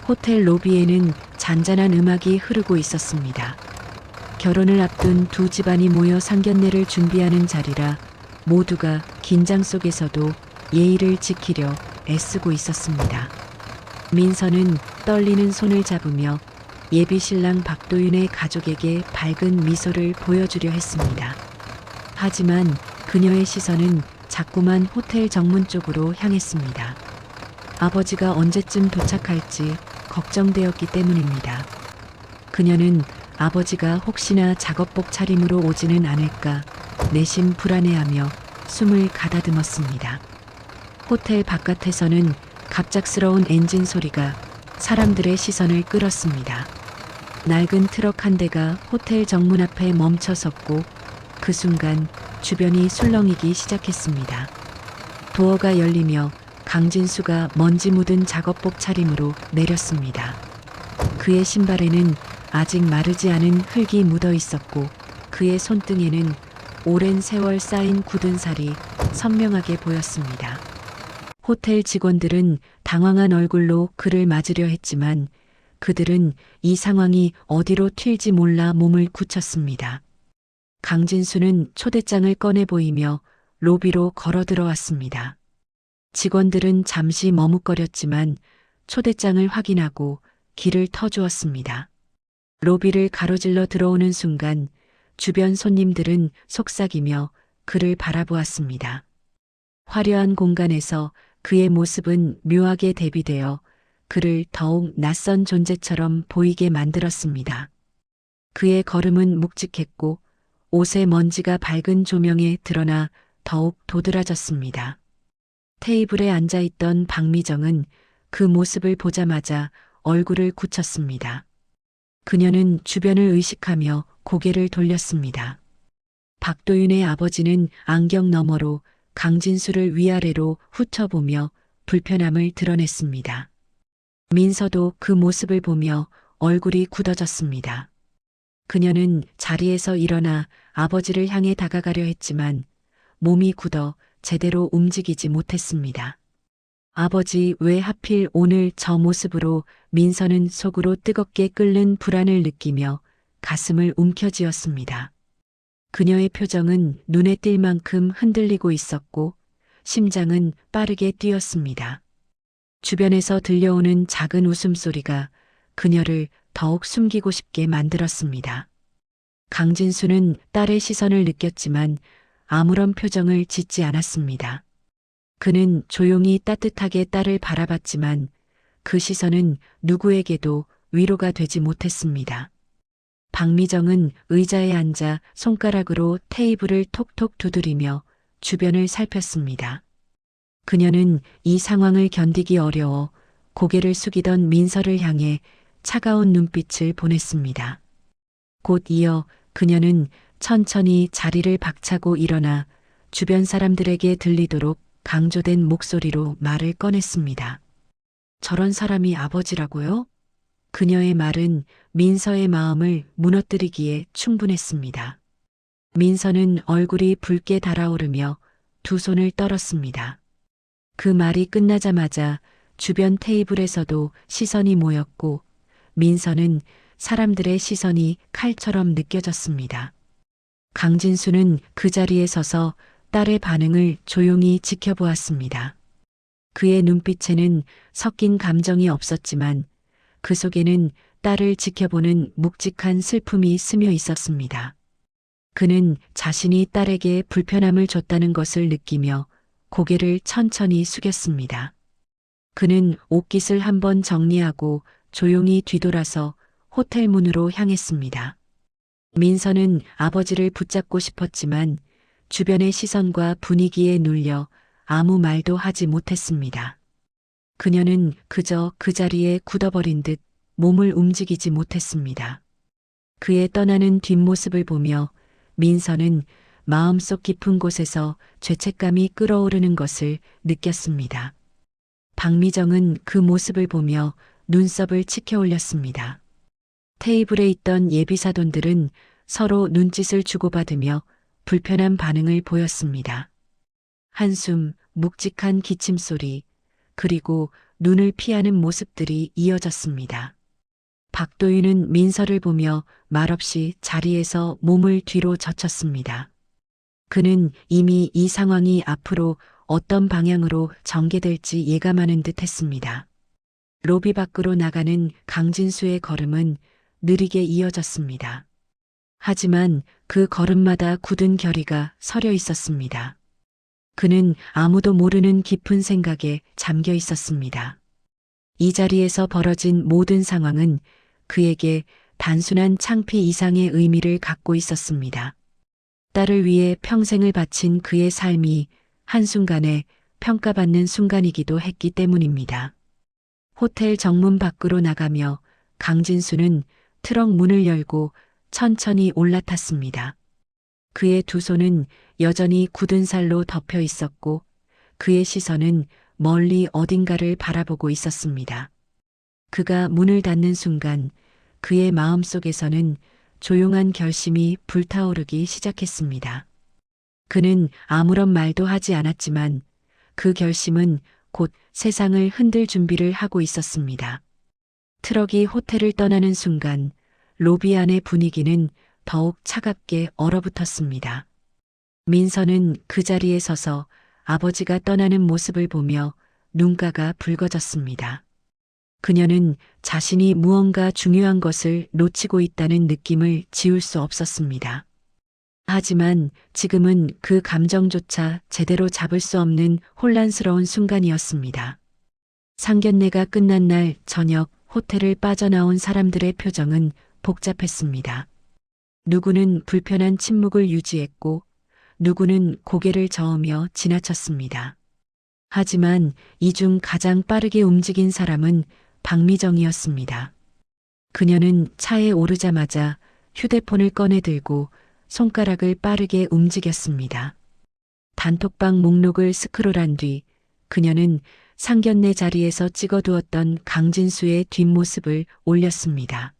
호텔 로비에는 잔잔한 음악이 흐르고 있었습니다. 결혼을 앞둔 두 집안이 모여 상견례를 준비하는 자리라 모두가 긴장 속에서도 예의를 지키려 애쓰고 있었습니다. 민서는 떨리는 손을 잡으며 예비 신랑 박도윤의 가족에게 밝은 미소를 보여주려 했습니다. 하지만 그녀의 시선은 자꾸만 호텔 정문 쪽으로 향했습니다. 아버지가 언제쯤 도착할지 걱정되었기 때문입니다. 그녀는 아버지가 혹시나 작업복 차림으로 오지는 않을까 내심 불안해하며 숨을 가다듬었습니다. 호텔 바깥에서는 갑작스러운 엔진 소리가 사람들의 시선을 끌었습니다. 낡은 트럭 한 대가 호텔 정문 앞에 멈춰 섰고 그 순간 주변이 술렁이기 시작했습니다. 도어가 열리며 강진수가 먼지 묻은 작업복 차림으로 내렸습니다. 그의 신발에는 아직 마르지 않은 흙이 묻어 있었고 그의 손등에는 오랜 세월 쌓인 굳은 살이 선명하게 보였습니다. 호텔 직원들은 당황한 얼굴로 그를 맞으려 했지만 그들은 이 상황이 어디로 튈지 몰라 몸을 굳혔습니다. 강진수는 초대장을 꺼내 보이며 로비로 걸어 들어왔습니다. 직원들은 잠시 머뭇거렸지만 초대장을 확인하고 길을 터주었습니다. 로비를 가로질러 들어오는 순간 주변 손님들은 속삭이며 그를 바라보았습니다. 화려한 공간에서 그의 모습은 묘하게 대비되어 그를 더욱 낯선 존재처럼 보이게 만들었습니다. 그의 걸음은 묵직했고 옷의 먼지가 밝은 조명에 드러나 더욱 도드라졌습니다. 테이블에 앉아있던 박미정은 그 모습을 보자마자 얼굴을 굳혔습니다. 그녀는 주변을 의식하며 고개를 돌렸습니다. 박도윤의 아버지는 안경 너머로 강진수를 위아래로 훑어보며 불편함을 드러냈습니다. 민서도 그 모습을 보며 얼굴이 굳어졌습니다. 그녀는 자리에서 일어나 아버지를 향해 다가가려 했지만 몸이 굳어 제대로 움직이지 못했습니다. 아버지, 왜 하필 오늘 저 모습으로? 민서는 속으로 뜨겁게 끓는 불안을 느끼며 가슴을 움켜쥐었습니다. 그녀의 표정은 눈에 띌 만큼 흔들리고 있었고 심장은 빠르게 뛰었습니다. 주변에서 들려오는 작은 웃음소리가 그녀를 더욱 숨기고 싶게 만들었습니다. 강진수는 딸의 시선을 느꼈지만 아무런 표정을 짓지 않았습니다. 그는 조용히 따뜻하게 딸을 바라봤지만 그 시선은 누구에게도 위로가 되지 못했습니다. 박미정은 의자에 앉아 손가락으로 테이블을 톡톡 두드리며 주변을 살폈습니다. 그녀는 이 상황을 견디기 어려워 고개를 숙이던 민서를 향해 차가운 눈빛을 보냈습니다. 곧 이어 그녀는 천천히 자리를 박차고 일어나 주변 사람들에게 들리도록 강조된 목소리로 말을 꺼냈습니다. 저런 사람이 아버지라고요? 그녀의 말은 민서의 마음을 무너뜨리기에 충분했습니다. 민서는 얼굴이 붉게 달아오르며 두 손을 떨었습니다. 그 말이 끝나자마자 주변 테이블에서도 시선이 모였고 민서는 사람들의 시선이 칼처럼 느껴졌습니다. 강진수는 그 자리에 서서 딸의 반응을 조용히 지켜보았습니다. 그의 눈빛에는 섞인 감정이 없었지만 그 속에는 딸을 지켜보는 묵직한 슬픔이 스며 있었습니다. 그는 자신이 딸에게 불편함을 줬다는 것을 느끼며 고개를 천천히 숙였습니다. 그는 옷깃을 한번 정리하고 조용히 뒤돌아서 호텔 문으로 향했습니다. 민서는 아버지를 붙잡고 싶었지만 주변의 시선과 분위기에 눌려 아무 말도 하지 못했습니다. 그녀는 그저 그 자리에 굳어버린 듯 몸을 움직이지 못했습니다. 그의 떠나는 뒷모습을 보며 민서는 마음속 깊은 곳에서 죄책감이 끓어오르는 것을 느꼈습니다. 박미정은 그 모습을 보며 눈썹을 치켜 올렸습니다. 테이블에 있던 예비사돈들은 서로 눈짓을 주고받으며 불편한 반응을 보였습니다. 한숨, 묵직한 기침소리, 그리고 눈을 피하는 모습들이 이어졌습니다. 박도윤은 민서를 보며 말없이 자리에서 몸을 뒤로 젖혔습니다. 그는 이미 이 상황이 앞으로 어떤 방향으로 전개될지 예감하는 듯 했습니다. 로비 밖으로 나가는 강진수의 걸음은 느리게 이어졌습니다. 하지만 그 걸음마다 굳은 결의가 서려 있었습니다. 그는 아무도 모르는 깊은 생각에 잠겨 있었습니다. 이 자리에서 벌어진 모든 상황은 그에게 단순한 창피 이상의 의미를 갖고 있었습니다. 딸을 위해 평생을 바친 그의 삶이 한순간에 평가받는 순간이기도 했기 때문입니다. 호텔 정문 밖으로 나가며 강진수는 트럭 문을 열고 천천히 올라탔습니다. 그의 두 손은 여전히 굳은 살로 덮여 있었고 그의 시선은 멀리 어딘가를 바라보고 있었습니다. 그가 문을 닫는 순간 그의 마음속에서는 조용한 결심이 불타오르기 시작했습니다. 그는 아무런 말도 하지 않았지만 그 결심은 곧 세상을 흔들 준비를 하고 있었습니다. 트럭이 호텔을 떠나는 순간 로비 안의 분위기는 더욱 차갑게 얼어붙었습니다. 민서는 그 자리에 서서 아버지가 떠나는 모습을 보며 눈가가 붉어졌습니다. 그녀는 자신이 무언가 중요한 것을 놓치고 있다는 느낌을 지울 수 없었습니다. 하지만 지금은 그 감정조차 제대로 잡을 수 없는 혼란스러운 순간이었습니다. 상견례가 끝난 날 저녁 호텔을 빠져나온 사람들의 표정은 복잡했습니다. 누구는 불편한 침묵을 유지했고 누구는 고개를 저으며 지나쳤습니다. 하지만 이 중 가장 빠르게 움직인 사람은 박미정이었습니다. 그녀는 차에 오르자마자 휴대폰을 꺼내 들고 손가락을 빠르게 움직였습니다. 단톡방 목록을 스크롤한 뒤 그녀는 상견례 자리에서 찍어두었던 강진수의 뒷모습을 올렸습니다.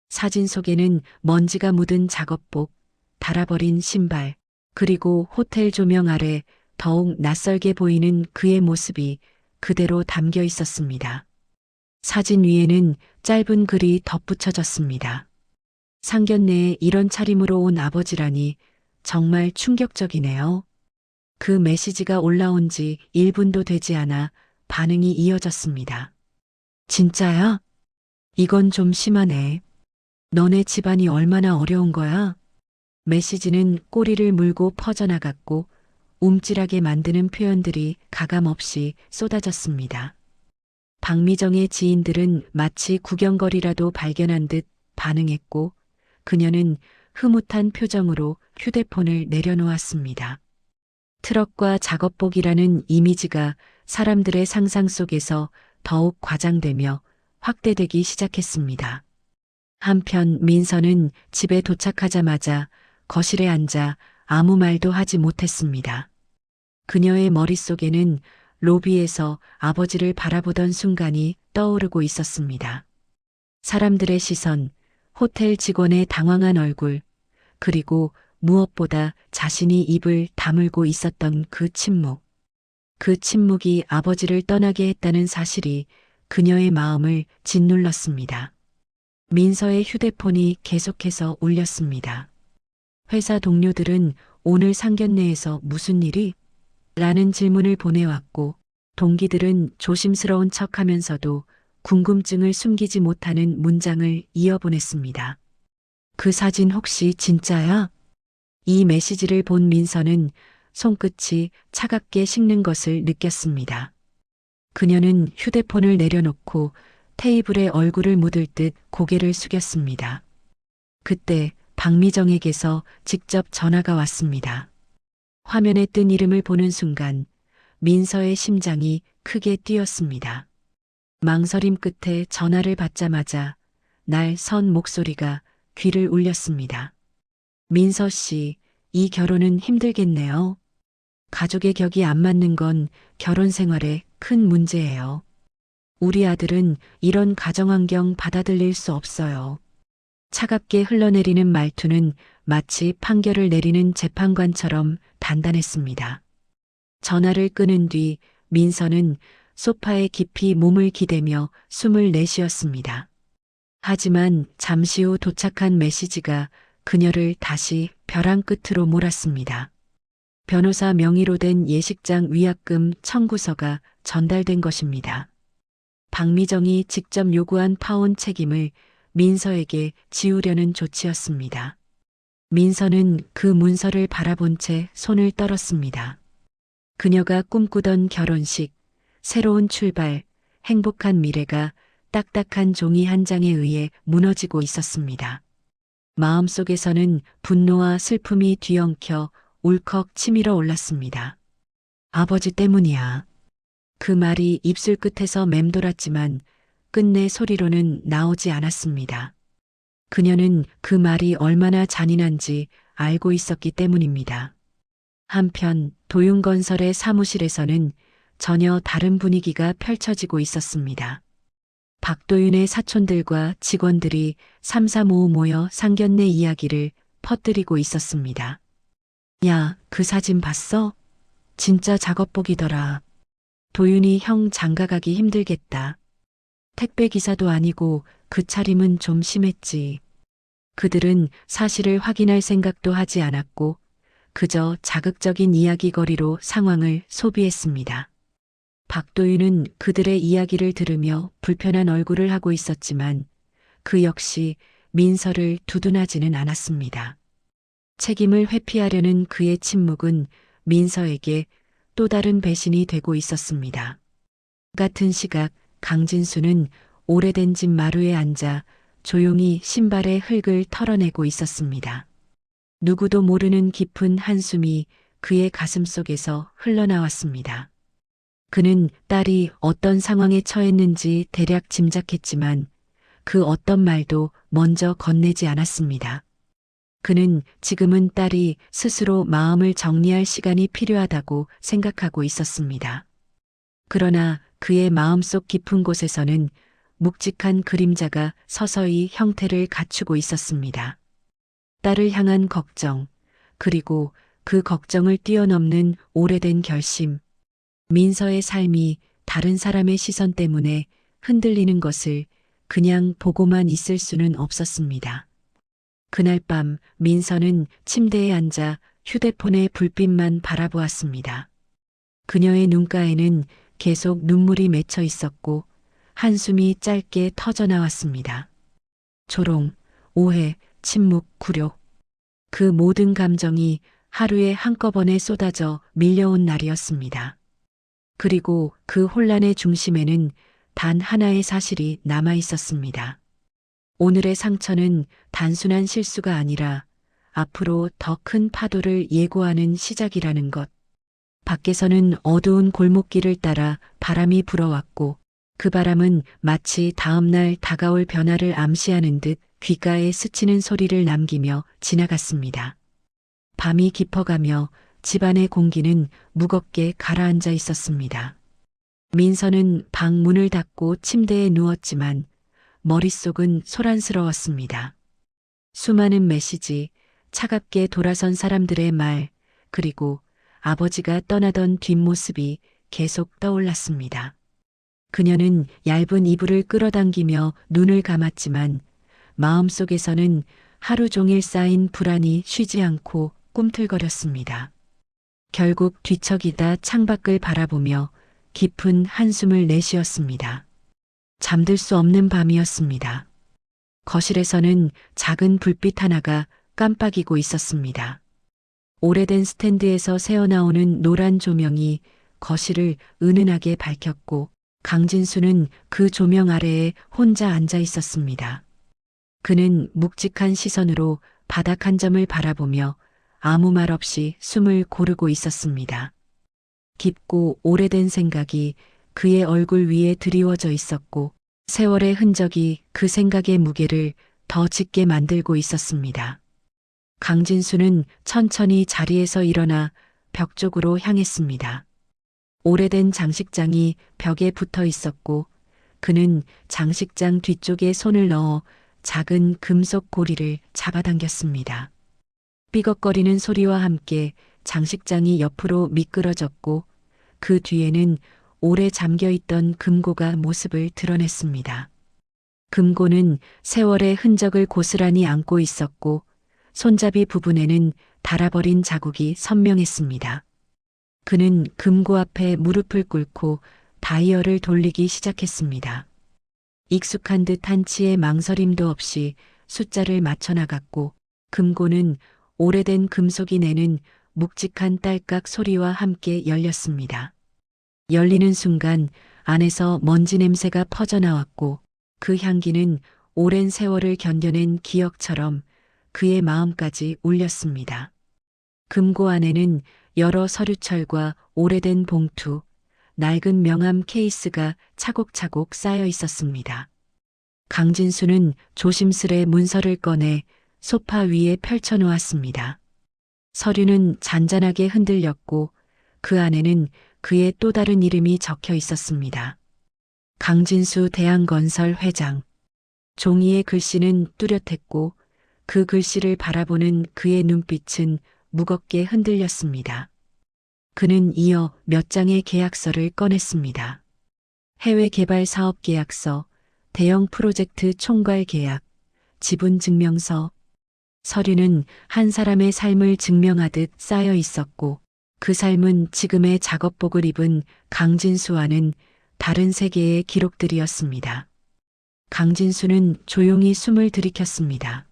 사진 속에는 먼지가 묻은 작업복, 닳아버린 신발, 그리고 호텔 조명 아래 더욱 낯설게 보이는 그의 모습이 그대로 담겨 있었습니다. 사진 위에는 짧은 글이 덧붙여졌습니다. 상견례에 이런 차림으로 온 아버지라니 정말 충격적이네요. 그 메시지가 올라온 지 1분도 되지 않아 반응이 이어졌습니다. 진짜야? 이건 좀 심하네. 너네 집안이 얼마나 어려운 거야? 메시지는 꼬리를 물고 퍼져나갔고 움찔하게 만드는 표현들이 가감없이 쏟아졌습니다. 박미정의 지인들은 마치 구경거리라도 발견한 듯 반응했고 그녀는 흐뭇한 표정으로 휴대폰을 내려놓았습니다. 트럭과 작업복이라는 이미지가 사람들의 상상 속에서 더욱 과장되며 확대되기 시작했습니다. 한편 민서는 집에 도착하자마자 거실에 앉아 아무 말도 하지 못했습니다. 그녀의 머릿속에는 로비에서 아버지를 바라보던 순간이 떠오르고 있었습니다. 사람들의 시선, 호텔 직원의 당황한 얼굴, 그리고 무엇보다 자신이 입을 다물고 있었던 그 침묵. 그 침묵이 아버지를 떠나게 했다는 사실이 그녀의 마음을 짓눌렀습니다. 민서의 휴대폰이 계속해서 울렸습니다. 회사 동료들은 오늘 상견례에서 무슨 일이? 라는 질문을 보내왔고 동기들은 조심스러운 척하면서도 궁금증을 숨기지 못하는 문장을 이어보냈습니다. 그 사진 혹시 진짜야? 이 메시지를 본 민서는 손끝이 차갑게 식는 것을 느꼈습니다. 그녀는 휴대폰을 내려놓고 테이블에 얼굴을 묻을 듯 고개를 숙였습니다. 그때 박미정에게서 직접 전화가 왔습니다. 화면에 뜬 이름을 보는 순간 민서의 심장이 크게 뛰었습니다. 망설임 끝에 전화를 받자마자 날 선 목소리가 귀를 울렸습니다. 민서 씨, 이 결혼은 힘들겠네요. 가족의 격이 안 맞는 건 결혼 생활에 큰 문제예요. 우리 아들은 이런 가정환경 받아들일 수 없어요. 차갑게 흘러내리는 말투는 마치 판결을 내리는 재판관처럼 단단했습니다. 전화를 끊은 뒤 민서는 소파에 깊이 몸을 기대며 숨을 내쉬었습니다. 하지만 잠시 후 도착한 메시지가 그녀를 다시 벼랑 끝으로 몰았습니다. 변호사 명의로 된 예식장 위약금 청구서가 전달된 것입니다. 박미정이 직접 요구한 파혼 책임을 민서에게 지우려는 조치였습니다. 민서는 그 문서를 바라본 채 손을 떨었습니다. 그녀가 꿈꾸던 결혼식, 새로운 출발, 행복한 미래가 딱딱한 종이 한 장에 의해 무너지고 있었습니다. 마음속에서는 분노와 슬픔이 뒤엉켜 울컥 치밀어 올랐습니다. 아버지 때문이야. 그 말이 입술 끝에서 맴돌았지만 끝내 소리로는 나오지 않았습니다. 그녀는 그 말이 얼마나 잔인한지 알고 있었기 때문입니다. 한편 도윤건설의 사무실에서는 전혀 다른 분위기가 펼쳐지고 있었습니다. 박도윤의 사촌들과 직원들이 삼삼오오 모여 상견례 이야기를 퍼뜨리고 있었습니다. 야, 그 사진 봤어? 진짜 작업복이더라. 도윤이 형 장가가기 힘들겠다. 택배 기사도 아니고 그 차림은 좀 심했지. 그들은 사실을 확인할 생각도 하지 않았고 그저 자극적인 이야기거리로 상황을 소비했습니다. 박도윤은 그들의 이야기를 들으며 불편한 얼굴을 하고 있었지만 그 역시 민서를 두둔하지는 않았습니다. 책임을 회피하려는 그의 침묵은 민서에게 또 다른 배신이 되고 있었습니다. 같은 시각 강진수는 오래된 집 마루에 앉아 조용히 신발의 흙을 털어내고 있었습니다. 누구도 모르는 깊은 한숨이 그의 가슴 속에서 흘러나왔습니다. 그는 딸이 어떤 상황에 처했는지 대략 짐작했지만 그 어떤 말도 먼저 건네지 않았습니다. 그는 지금은 딸이 스스로 마음을 정리할 시간이 필요하다고 생각하고 있었습니다. 그러나 그의 마음속 깊은 곳에서는 묵직한 그림자가 서서히 형태를 갖추고 있었습니다. 딸을 향한 걱정, 그리고 그 걱정을 뛰어넘는 오래된 결심. 민서의 삶이 다른 사람의 시선 때문에 흔들리는 것을 그냥 보고만 있을 수는 없었습니다. 그날 밤 민서는 침대에 앉아 휴대폰의 불빛만 바라보았습니다. 그녀의 눈가에는 계속 눈물이 맺혀 있었고 한숨이 짧게 터져나왔습니다. 조롱, 오해, 침묵, 굴욕. 그 모든 감정이 하루에 한꺼번에 쏟아져 밀려온 날이었습니다. 그리고 그 혼란의 중심에는 단 하나의 사실이 남아 있었습니다. 오늘의 상처는 단순한 실수가 아니라 앞으로 더 큰 파도를 예고하는 시작이라는 것. 밖에서는 어두운 골목길을 따라 바람이 불어왔고 그 바람은 마치 다음날 다가올 변화를 암시하는 듯 귓가에 스치는 소리를 남기며 지나갔습니다. 밤이 깊어가며 집안의 공기는 무겁게 가라앉아 있었습니다. 민서는 방 문을 닫고 침대에 누웠지만 머릿속은 소란스러웠습니다. 수많은 메시지, 차갑게 돌아선 사람들의 말, 그리고 아버지가 떠나던 뒷모습이 계속 떠올랐습니다. 그녀는 얇은 이불을 끌어당기며 눈을 감았지만 마음속에서는 하루 종일 쌓인 불안이 쉬지 않고 꿈틀거렸습니다. 결국 뒤척이다 창밖을 바라보며 깊은 한숨을 내쉬었습니다. 잠들 수 없는 밤이었습니다. 거실에서는 작은 불빛 하나가 깜빡이고 있었습니다. 오래된 스탠드에서 새어나오는 노란 조명이 거실을 은은하게 밝혔고 강진수는 그 조명 아래에 혼자 앉아 있었습니다. 그는 묵직한 시선으로 바닥 한 점을 바라보며 아무 말 없이 숨을 고르고 있었습니다. 깊고 오래된 생각이 그의 얼굴 위에 드리워져 있었고 세월의 흔적이 그 생각의 무게를 더 짙게 만들고 있었습니다. 강진수는 천천히 자리에서 일어나 벽 쪽으로 향했습니다. 오래된 장식장이 벽에 붙어 있었고 그는 장식장 뒤쪽에 손을 넣어 작은 금속 고리를 잡아당겼습니다. 삐걱거리는 소리와 함께 장식장이 옆으로 미끄러졌고 그 뒤에는 오래 잠겨있던 금고가 모습을 드러냈습니다. 금고는 세월의 흔적을 고스란히 안고 있었고 손잡이 부분에는 닳아버린 자국이 선명했습니다. 그는 금고 앞에 무릎을 꿇고 다이얼을 돌리기 시작했습니다. 익숙한 듯 한치의 망설임도 없이 숫자를 맞춰 나갔고 금고는 오래된 금속이 내는 묵직한 딸깍 소리와 함께 열렸습니다. 열리는 순간 안에서 먼지 냄새가 퍼져나왔고 그 향기는 오랜 세월을 견뎌낸 기억처럼 그의 마음까지 울렸습니다. 금고 안에는 여러 서류철과 오래된 봉투, 낡은 명함 케이스가 차곡차곡 쌓여 있었습니다. 강진수는 조심스레 문서를 꺼내 소파 위에 펼쳐 놓았습니다. 서류는 잔잔하게 흔들렸고 그 안에는 그의 또 다른 이름이 적혀 있었습니다. 강진수 대한건설 회장. 종이의 글씨는 뚜렷했고 그 글씨를 바라보는 그의 눈빛은 무겁게 흔들렸습니다. 그는 이어 몇 장의 계약서를 꺼냈습니다. 해외 개발 사업 계약서, 대형 프로젝트 총괄 계약, 지분 증명서. 서류는 한 사람의 삶을 증명하듯 쌓여 있었고 그 삶은 지금의 작업복을 입은 강진수와는 다른 세계의 기록들이었습니다. 강진수는 조용히 숨을 들이켰습니다.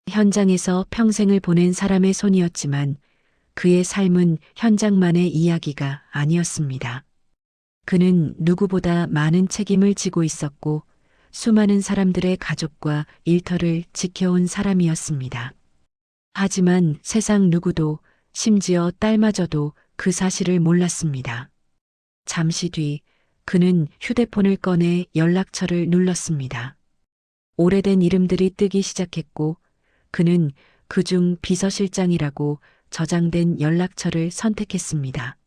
현장에서 평생을 보낸 사람의 손이었지만 그의 삶은 현장만의 이야기가 아니었습니다. 그는 누구보다 많은 책임을 지고 있었고 수많은 사람들의 가족과 일터를 지켜온 사람이었습니다. 하지만 세상 누구도 심지어 딸마저도 그 사실을 몰랐습니다. 잠시 뒤 그는 휴대폰을 꺼내 연락처를 눌렀습니다. 오래된 이름들이 뜨기 시작했고 그는 그중 비서실장이라고 저장된 연락처를 선택했습니다.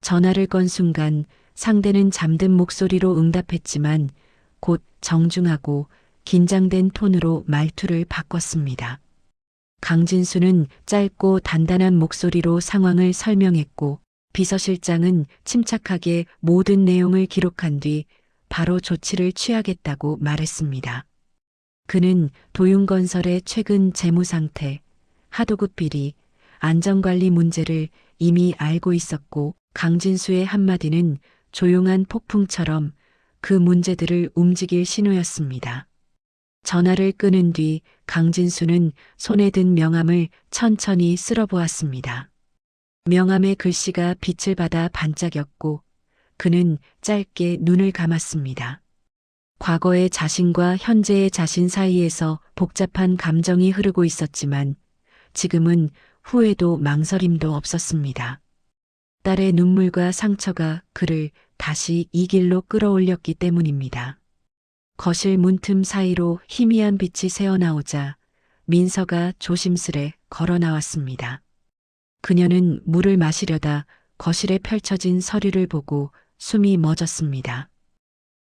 전화를 건 순간 상대는 잠든 목소리로 응답했지만 곧 정중하고 긴장된 톤으로 말투를 바꿨습니다. 강진수는 짧고 단단한 목소리로 상황을 설명했고 비서실장은 침착하게 모든 내용을 기록한 뒤 바로 조치를 취하겠다고 말했습니다. 그는 도융건설의 최근 재무 상태, 하도급 비리, 안전관리 문제를 이미 알고 있었고 강진수의 한마디는 조용한 폭풍처럼 그 문제들을 움직일 신호였습니다. 전화를 끊은 뒤 강진수는 손에 든 명함을 천천히 쓸어보았습니다. 명함의 글씨가 빛을 받아 반짝였고 그는 짧게 눈을 감았습니다. 과거의 자신과 현재의 자신 사이에서 복잡한 감정이 흐르고 있었지만 지금은 후회도 망설임도 없었습니다. 딸의 눈물과 상처가 그를 다시 이 길로 끌어올렸기 때문입니다. 거실 문틈 사이로 희미한 빛이 새어나오자 민서가 조심스레 걸어 나왔습니다. 그녀는 물을 마시려다 거실에 펼쳐진 서류를 보고 숨이 멎었습니다.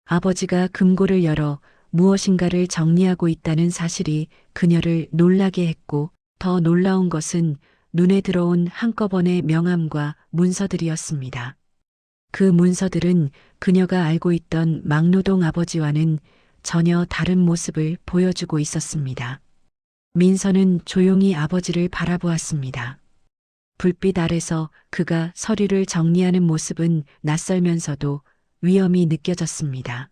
아버지가 금고를 열어 무엇인가를 정리하고 있다는 사실이 그녀를 놀라게 했고 더 놀라운 것은 눈에 들어온 한꺼번의 명함과 문서들이었습니다. 그 문서들은 그녀가 알고 있던 막노동 아버지와는 전혀 다른 모습을 보여주고 있었습니다. 민서는 조용히 아버지를 바라보았습니다. 불빛 아래서 그가 서류를 정리하는 모습은 낯설면서도 위험이 느껴졌습니다.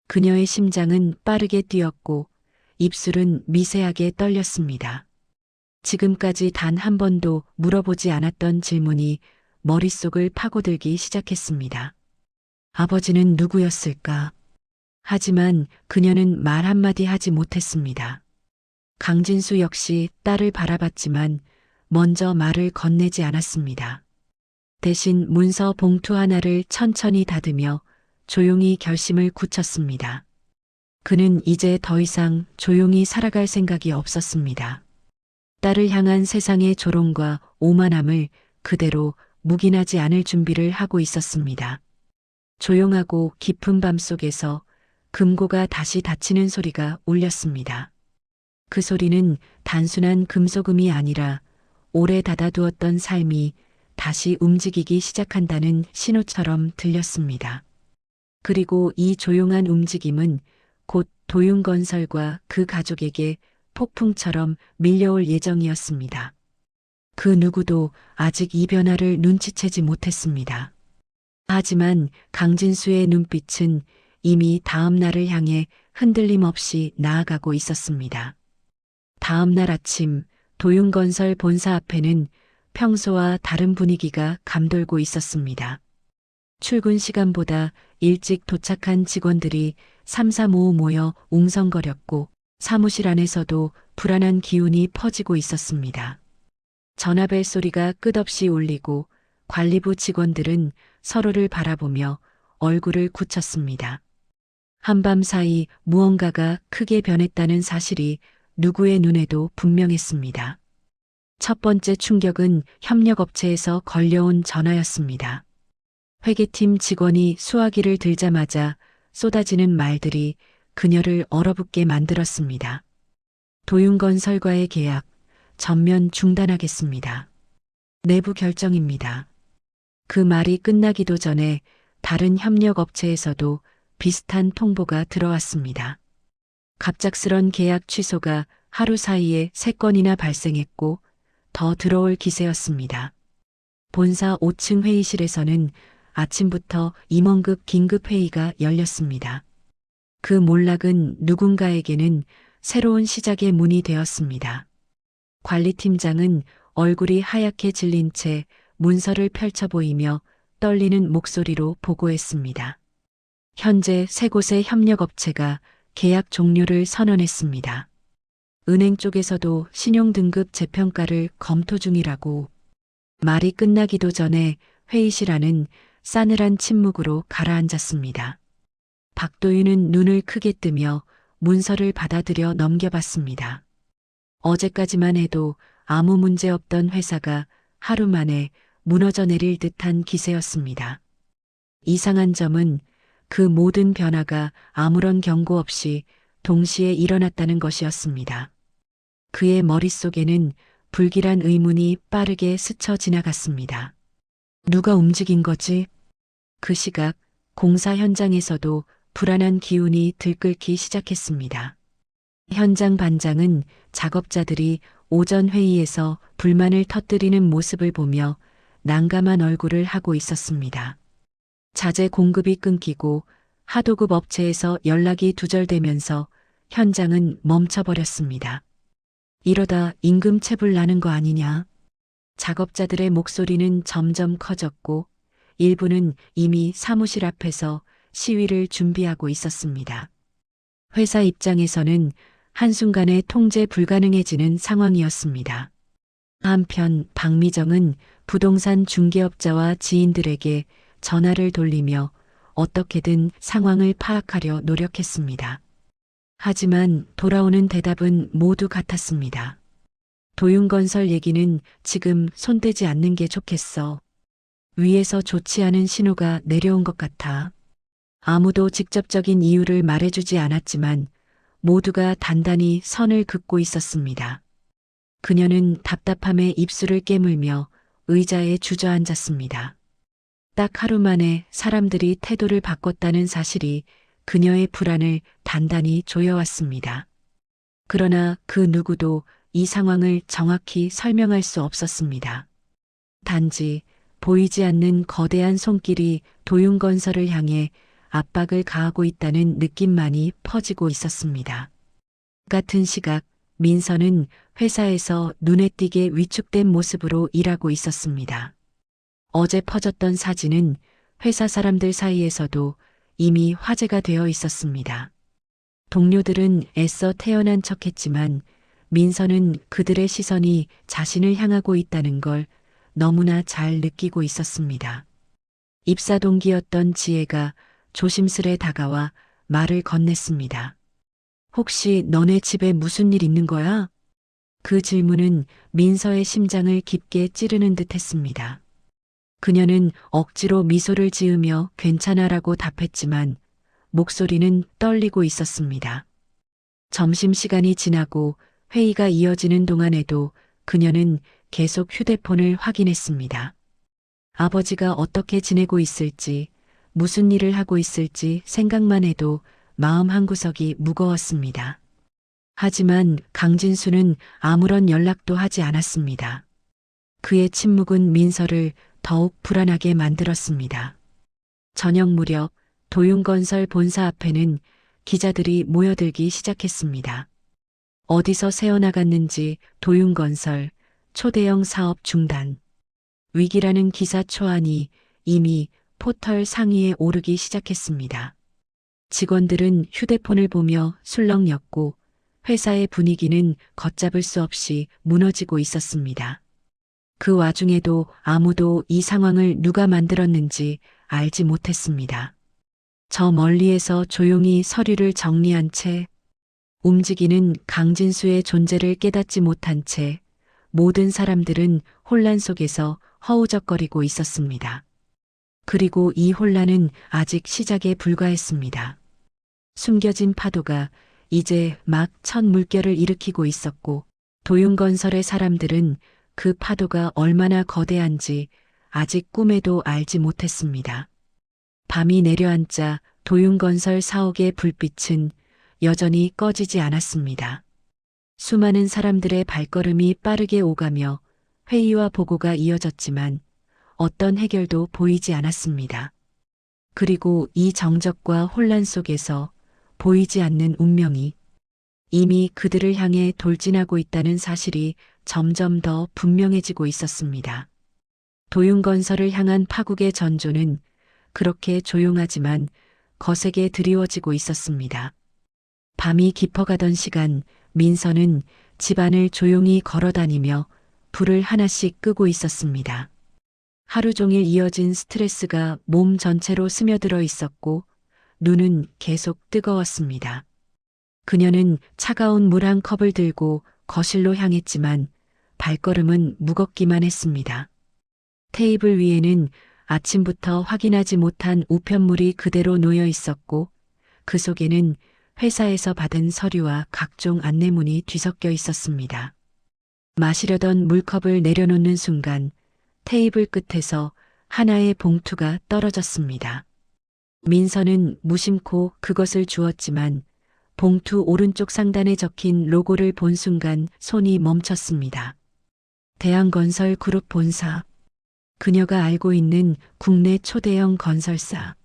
그녀의 심장은 빠르게 뛰었고 입술은 미세하게 떨렸습니다. 지금까지 단 한 번도 물어보지 않았던 질문이 머릿속을 파고들기 시작했습니다. 아버지는 누구였을까? 하지만 그녀는 말 한마디 하지 못했습니다. 강진수 역시 딸을 바라봤지만 먼저 말을 건네지 않았습니다. 대신 문서 봉투 하나를 천천히 닫으며 조용히 결심을 굳혔습니다. 그는 이제 더 이상 조용히 살아갈 생각이 없었습니다. 딸을 향한 세상의 조롱과 오만함을 그대로 묵인하지 않을 준비를 하고 있었습니다. 조용하고 깊은 밤 속에서 금고가 다시 닫히는 소리가 울렸습니다. 그 소리는 단순한 금속음이 아니라 오래 닫아두었던 삶이 다시 움직이기 시작한다는 신호처럼 들렸습니다. 그리고 이 조용한 움직임은 곧 도윤건설과 그 가족에게 폭풍처럼 밀려올 예정이었습니다. 그 누구도 아직 이 변화를 눈치채지 못했습니다. 하지만 강진수의 눈빛은 이미 다음 날을 향해 흔들림 없이 나아가고 있었습니다. 다음 날 아침 도윤건설 본사 앞에는 평소와 다른 분위기가 감돌고 있었습니다. 출근 시간보다 일찍 도착한 직원들이 삼삼오오 모여 웅성거렸고 사무실 안에서도 불안한 기운이 퍼지고 있었습니다. 전화벨 소리가 끝없이 울리고 관리부 직원들은 서로를 바라보며 얼굴을 굳혔습니다. 한밤 사이 무언가가 크게 변했다는 사실이 누구의 눈에도 분명했습니다. 첫 번째 충격은 협력업체에서 걸려온 전화였습니다. 회계팀 직원이 수화기를 들자마자 쏟아지는 말들이 그녀를 얼어붙게 만들었습니다. 도윤건설과의 계약 전면 중단하겠습니다. 내부 결정입니다. 그 말이 끝나기도 전에 다른 협력업체에서도 비슷한 통보가 들어왔습니다. 갑작스런 계약 취소가 하루 사이에 3건이나 발생했고 더 들어올 기세였습니다. 본사 5층 회의실에서는 아침부터 임원급 긴급회의가 열렸습니다. 그 몰락은 누군가에게는 새로운 시작의 문이 되었습니다. 관리팀장은 얼굴이 하얗게 질린 채 문서를 펼쳐 보이며 떨리는 목소리로 보고했습니다. 현재 3곳의 협력업체가 계약 종료를 선언했습니다. 은행 쪽에서도 신용등급 재평가를 검토 중이라고. 말이 끝나기도 전에 회의실 안은 싸늘한 침묵으로 가라앉았습니다. 박도윤은 눈을 크게 뜨며 문서를 받아들여 넘겨봤습니다. 어제까지만 해도 아무 문제 없던 회사가 하루 만에 무너져 내릴 듯한 기세였습니다. 이상한 점은 그 모든 변화가 아무런 경고 없이 동시에 일어났다는 것이었습니다. 그의 머릿속에는 불길한 의문이 빠르게 스쳐 지나갔습니다. 누가 움직인 거지? 그 시각 공사 현장에서도 불안한 기운이 들끓기 시작했습니다. 현장 반장은 작업자들이 오전 회의에서 불만을 터뜨리는 모습을 보며 난감한 얼굴을 하고 있었습니다. 자재 공급이 끊기고 하도급 업체에서 연락이 두절되면서 현장은 멈춰버렸습니다. 이러다 임금 체불 나는 거 아니냐? 작업자들의 목소리는 점점 커졌고 일부는 이미 사무실 앞에서 시위를 준비하고 있었습니다. 회사 입장에서는 한순간에 통제 불가능해지는 상황이었습니다. 한편 박미정은 부동산 중개업자와 지인들에게 전화를 돌리며 어떻게든 상황을 파악하려 노력했습니다. 하지만 돌아오는 대답은 모두 같았습니다. 도윤건설 얘기는 지금 손대지 않는 게 좋겠어. 위에서 좋지 않은 신호가 내려온 것 같아. 아무도 직접적인 이유를 말해주지 않았지만 모두가 단단히 선을 긋고 있었습니다. 그녀는 답답함에 입술을 깨물며 의자에 주저앉았습니다. 딱 하루 만에 사람들이 태도를 바꿨다는 사실이 그녀의 불안을 단단히 조여왔습니다. 그러나 그 누구도 이 상황을 정확히 설명할 수 없었습니다. 단지 보이지 않는 거대한 손길이 도윤건설을 향해 압박을 가하고 있다는 느낌만이 퍼지고 있었습니다. 같은 시각 민서는 회사에서 눈에 띄게 위축된 모습으로 일하고 있었습니다. 어제 퍼졌던 사진은 회사 사람들 사이에서도 이미 화제가 되어 있었습니다. 동료들은 애써 태연한 척했지만 민서는 그들의 시선이 자신을 향하고 있다는 걸 너무나 잘 느끼고 있었습니다. 입사 동기였던 지혜가 조심스레 다가와 말을 건넸습니다. 혹시 너네 집에 무슨 일 있는 거야? 그 질문은 민서의 심장을 깊게 찌르는 듯 했습니다. 그녀는 억지로 미소를 지으며 괜찮아라고 답했지만 목소리는 떨리고 있었습니다. 점심시간이 지나고 회의가 이어지는 동안에도 그녀는 계속 휴대폰을 확인했습니다. 아버지가 어떻게 지내고 있을지, 무슨 일을 하고 있을지 생각만 해도 마음 한구석이 무거웠습니다. 하지만 강진수는 아무런 연락도 하지 않았습니다. 그의 침묵은 민서를 더욱 불안하게 만들었습니다. 저녁 무렵 도윤건설 본사 앞에는 기자들이 모여들기 시작했습니다. 어디서 새어나갔는지 도윤건설 초대형 사업 중단. 위기라는 기사 초안이 이미 포털 상위에 오르기 시작했습니다. 직원들은 휴대폰을 보며 술렁였고 회사의 분위기는 걷잡을 수 없이 무너지고 있었습니다. 그 와중에도 아무도 이 상황을 누가 만들었는지 알지 못했습니다. 저 멀리에서 조용히 서류를 정리한 채 움직이는 강진수의 존재를 깨닫지 못한 채 모든 사람들은 혼란 속에서 허우적거리고 있었습니다. 그리고 이 혼란은 아직 시작에 불과했습니다. 숨겨진 파도가 이제 막 첫 물결을 일으키고 있었고 도윤건설의 사람들은 그 파도가 얼마나 거대한지 아직 꿈에도 알지 못했습니다. 밤이 내려앉자 도윤건설 사옥의 불빛은 여전히 꺼지지 않았습니다. 수많은 사람들의 발걸음이 빠르게 오가며 회의와 보고가 이어졌지만 어떤 해결도 보이지 않았습니다. 그리고 이 정적과 혼란 속에서 보이지 않는 운명이 이미 그들을 향해 돌진하고 있다는 사실이 점점 더 분명해지고 있었습니다. 도윤건설을 향한 파국의 전조는 그렇게 조용하지만 거세게 드리워지고 있었습니다. 밤이 깊어가던 시간 민서는 집안을 조용히 걸어다니며 불을 하나씩 끄고 있었습니다. 하루 종일 이어진 스트레스가 몸 전체로 스며들어 있었고 눈은 계속 뜨거웠습니다. 그녀는 차가운 물 한 컵을 들고 거실로 향했지만 발걸음은 무겁기만 했습니다. 테이블 위에는 아침부터 확인하지 못한 우편물이 그대로 놓여 있었고 그 속에는 회사에서 받은 서류와 각종 안내문이 뒤섞여 있었습니다. 마시려던 물컵을 내려놓는 순간 테이블 끝에서 하나의 봉투가 떨어졌습니다. 민서는 무심코 그것을 주었지만 봉투 오른쪽 상단에 적힌 로고를 본 순간 손이 멈췄습니다. 대한건설 그룹 본사. 그녀가 알고 있는 국내 초대형 건설사.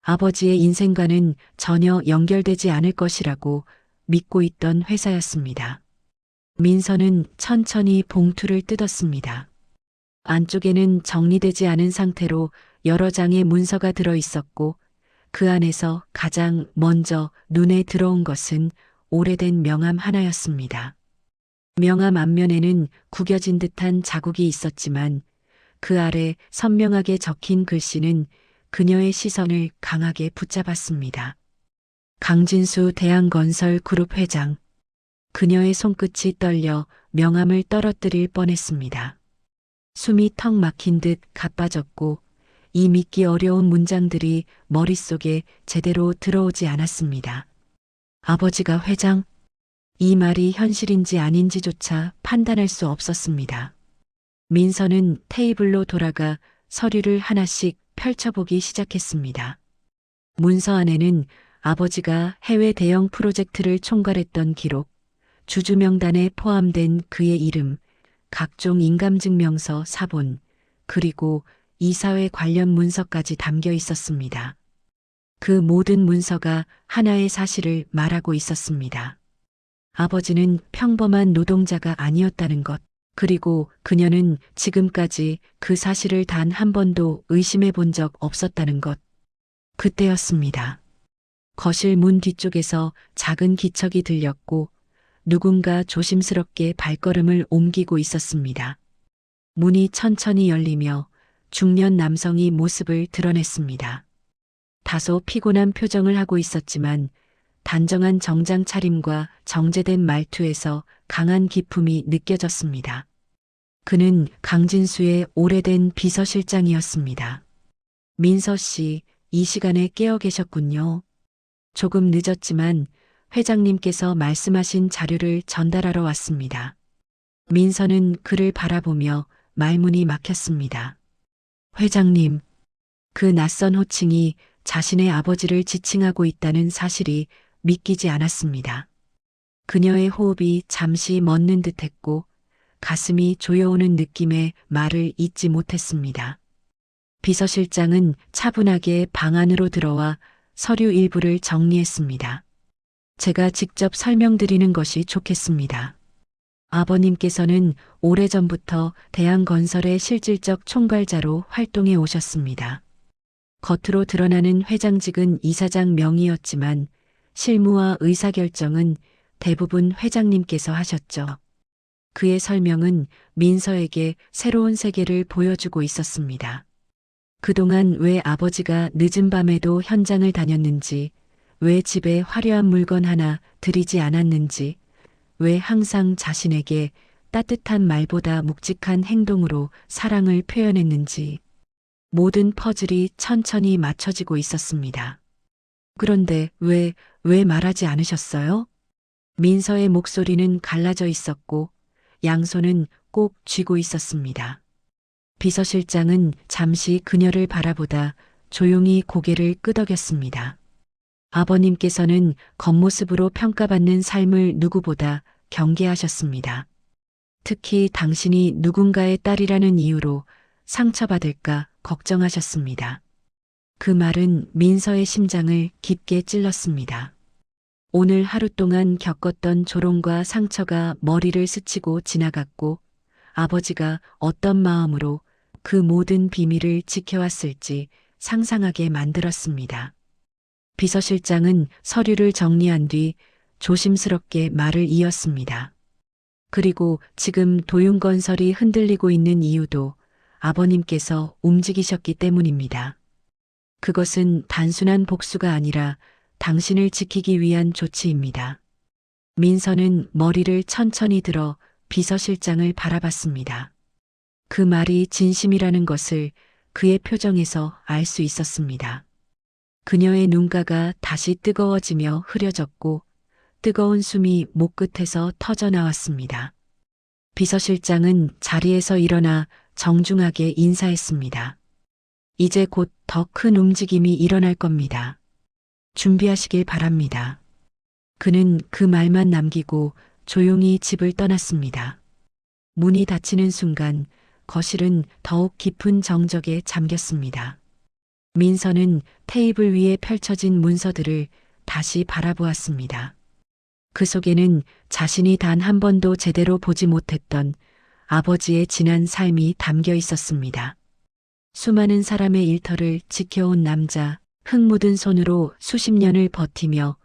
아버지의 인생과는 전혀 연결되지 않을 것이라고 믿고 있던 회사였습니다. 민서는 천천히 봉투를 뜯었습니다. 안쪽에는 정리되지 않은 상태로 여러 장의 문서가 들어 있었고 그 안에서 가장 먼저 눈에 들어온 것은 오래된 명함 하나였습니다. 명함 앞면에는 구겨진 듯한 자국이 있었지만 그 아래 선명하게 적힌 글씨는 그녀의 시선을 강하게 붙잡았습니다. 강진수 대한건설 그룹 회장. 그녀의 손끝이 떨려 명함을 떨어뜨릴 뻔했습니다. 숨이 턱 막힌 듯 가빠졌고 이 믿기 어려운 문장들이 머릿속에 제대로 들어오지 않았습니다. 아버지가 회장? 이 말이 현실인지 아닌지조차 판단할 수 없었습니다. 민서는 테이블로 돌아가 서류를 하나씩 펼쳐보기 시작했습니다. 문서 안에는 아버지가 해외 대형 프로젝트를 총괄했던 기록, 주주 명단에 포함된 그의 이름, 각종 인감증명서 사본, 그리고 이사회 관련 문서까지 담겨 있었습니다. 그 모든 문서가 하나의 사실을 말하고 있었습니다. 아버지는 평범한 노동자가 아니었다는 것, 그리고 그녀는 지금까지 그 사실을 단 한 번도 의심해 본 적 없었다는 것. 그때였습니다. 거실 문 뒤쪽에서 작은 기척이 들렸고 누군가 조심스럽게 발걸음을 옮기고 있었습니다. 문이 천천히 열리며 중년 남성이 모습을 드러냈습니다. 다소 피곤한 표정을 하고 있었지만 단정한 정장 차림과 정제된 말투에서 강한 기품이 느껴졌습니다. 그는 강진수의 오래된 비서실장이었습니다. 민서 씨, 이 시간에 깨어 계셨군요. 조금 늦었지만 회장님께서 말씀하신 자료를 전달하러 왔습니다. 민서는 그를 바라보며 말문이 막혔습니다. 회장님. 그 낯선 호칭이 자신의 아버지를 지칭하고 있다는 사실이 믿기지 않았습니다. 그녀의 호흡이 잠시 멎는 듯했고 가슴이 조여오는 느낌에 말을 잇지 못했습니다. 비서실장은 차분하게 방 안으로 들어와 서류 일부를 정리했습니다. 제가 직접 설명드리는 것이 좋겠습니다. 아버님께서는 오래전부터 대한건설의 실질적 총괄자로 활동해 오셨습니다. 겉으로 드러나는 회장직은 이사장 명의였지만 실무와 의사결정은 대부분 회장님께서 하셨죠. 그의 설명은 민서에게 새로운 세계를 보여주고 있었습니다. 그동안 왜 아버지가 늦은 밤에도 현장을 다녔는지, 왜 집에 화려한 물건 하나 들이지 않았는지, 왜 항상 자신에게 따뜻한 말보다 묵직한 행동으로 사랑을 표현했는지, 모든 퍼즐이 천천히 맞춰지고 있었습니다. 그런데 왜 말하지 않으셨어요? 민서의 목소리는 갈라져 있었고 양손은 꼭 쥐고 있었습니다. 비서실장은 잠시 그녀를 바라보다 조용히 고개를 끄덕였습니다. 아버님께서는 겉모습으로 평가받는 삶을 누구보다 경계하셨습니다. 특히 당신이 누군가의 딸이라는 이유로 상처받을까 걱정하셨습니다. 그 말은 민서의 심장을 깊게 찔렀습니다. 오늘 하루 동안 겪었던 조롱과 상처가 머리를 스치고 지나갔고 아버지가 어떤 마음으로 그 모든 비밀을 지켜왔을지 상상하게 만들었습니다. 비서실장은 서류를 정리한 뒤 조심스럽게 말을 이었습니다. 그리고 지금 도윤건설이 흔들리고 있는 이유도 아버님께서 움직이셨기 때문입니다. 그것은 단순한 복수가 아니라 당신을 지키기 위한 조치입니다. 민서는 머리를 천천히 들어 비서실장을 바라봤습니다. 그 말이 진심이라는 것을 그의 표정에서 알 수 있었습니다. 그녀의 눈가가 다시 뜨거워지며 흐려졌고 뜨거운 숨이 목끝에서 터져 나왔습니다. 비서실장은 자리에서 일어나 정중하게 인사했습니다. 이제 곧 더 큰 움직임이 일어날 겁니다. 준비하시길 바랍니다. 그는 그 말만 남기고 조용히 집을 떠났습니다. 문이 닫히는 순간 거실은 더욱 깊은 정적에 잠겼습니다. 민서는 테이블 위에 펼쳐진 문서들을 다시 바라보았습니다. 그 속에는 자신이 단 한 번도 제대로 보지 못했던 아버지의 지난 삶이 담겨 있었습니다. 수많은 사람의 일터를 지켜온 남자, 흙 묻은 손으로 수십 년을 버티며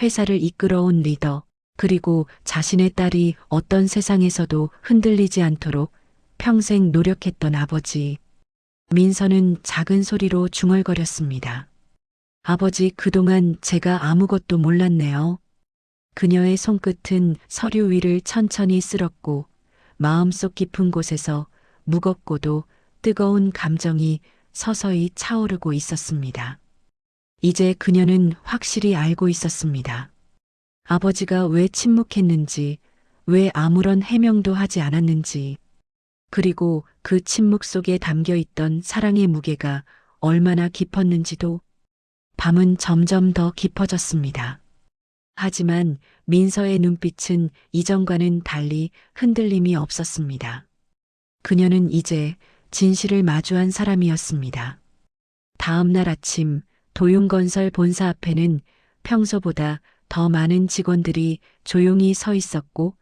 회사를 이끌어온 리더, 그리고 자신의 딸이 어떤 세상에서도 흔들리지 않도록 평생 노력했던 아버지. 민서는 작은 소리로 중얼거렸습니다. 아버지, 그동안 제가 아무것도 몰랐네요. 그녀의 손끝은 서류 위를 천천히 쓸었고 마음속 깊은 곳에서 무겁고도 뜨거운 감정이 서서히 차오르고 있었습니다. 이제 그녀는 확실히 알고 있었습니다. 아버지가 왜 침묵했는지, 왜 아무런 해명도 하지 않았는지, 그리고 그 침묵 속에 담겨 있던 사랑의 무게가 얼마나 깊었는지도. 밤은 점점 더 깊어졌습니다. 하지만 민서의 눈빛은 이전과는 달리 흔들림이 없었습니다. 그녀는 이제 진실을 마주한 사람이었습니다. 다음 날 아침 도윤건설 본사 앞에는 평소보다 더 많은 직원들이 조용히 서 있었고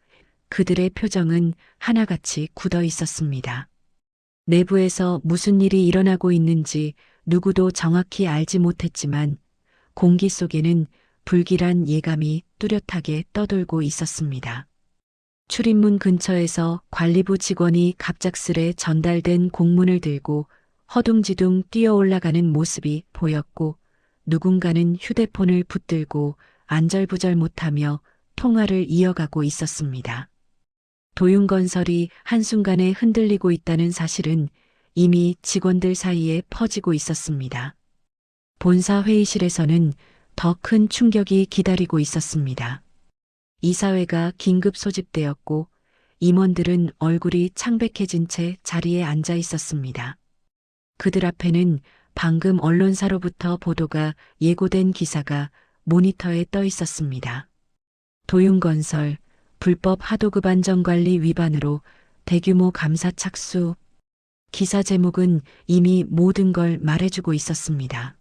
그들의 표정은 하나같이 굳어 있었습니다. 내부에서 무슨 일이 일어나고 있는지 누구도 정확히 알지 못했지만 공기 속에는 불길한 예감이 뚜렷하게 떠돌고 있었습니다. 출입문 근처에서 관리부 직원이 갑작스레 전달된 공문을 들고 허둥지둥 뛰어 올라가는 모습이 보였고 누군가는 휴대폰을 붙들고 안절부절 못하며 통화를 이어가고 있었습니다. 도윤건설이 한순간에 흔들리고 있다는 사실은 이미 직원들 사이에 퍼지고 있었습니다. 본사 회의실에서는 더 큰 충격이 기다리고 있었습니다. 이사회가 긴급 소집되었고 임원들은 얼굴이 창백해진 채 자리에 앉아 있었습니다. 그들 앞에는 방금 언론사로부터 보도가 예고된 기사가 모니터에 떠 있었습니다. 도윤건설 불법 하도급 안전관리 위반으로 대규모 감사 착수. 기사 제목은 이미 모든 걸 말해주고 있었습니다.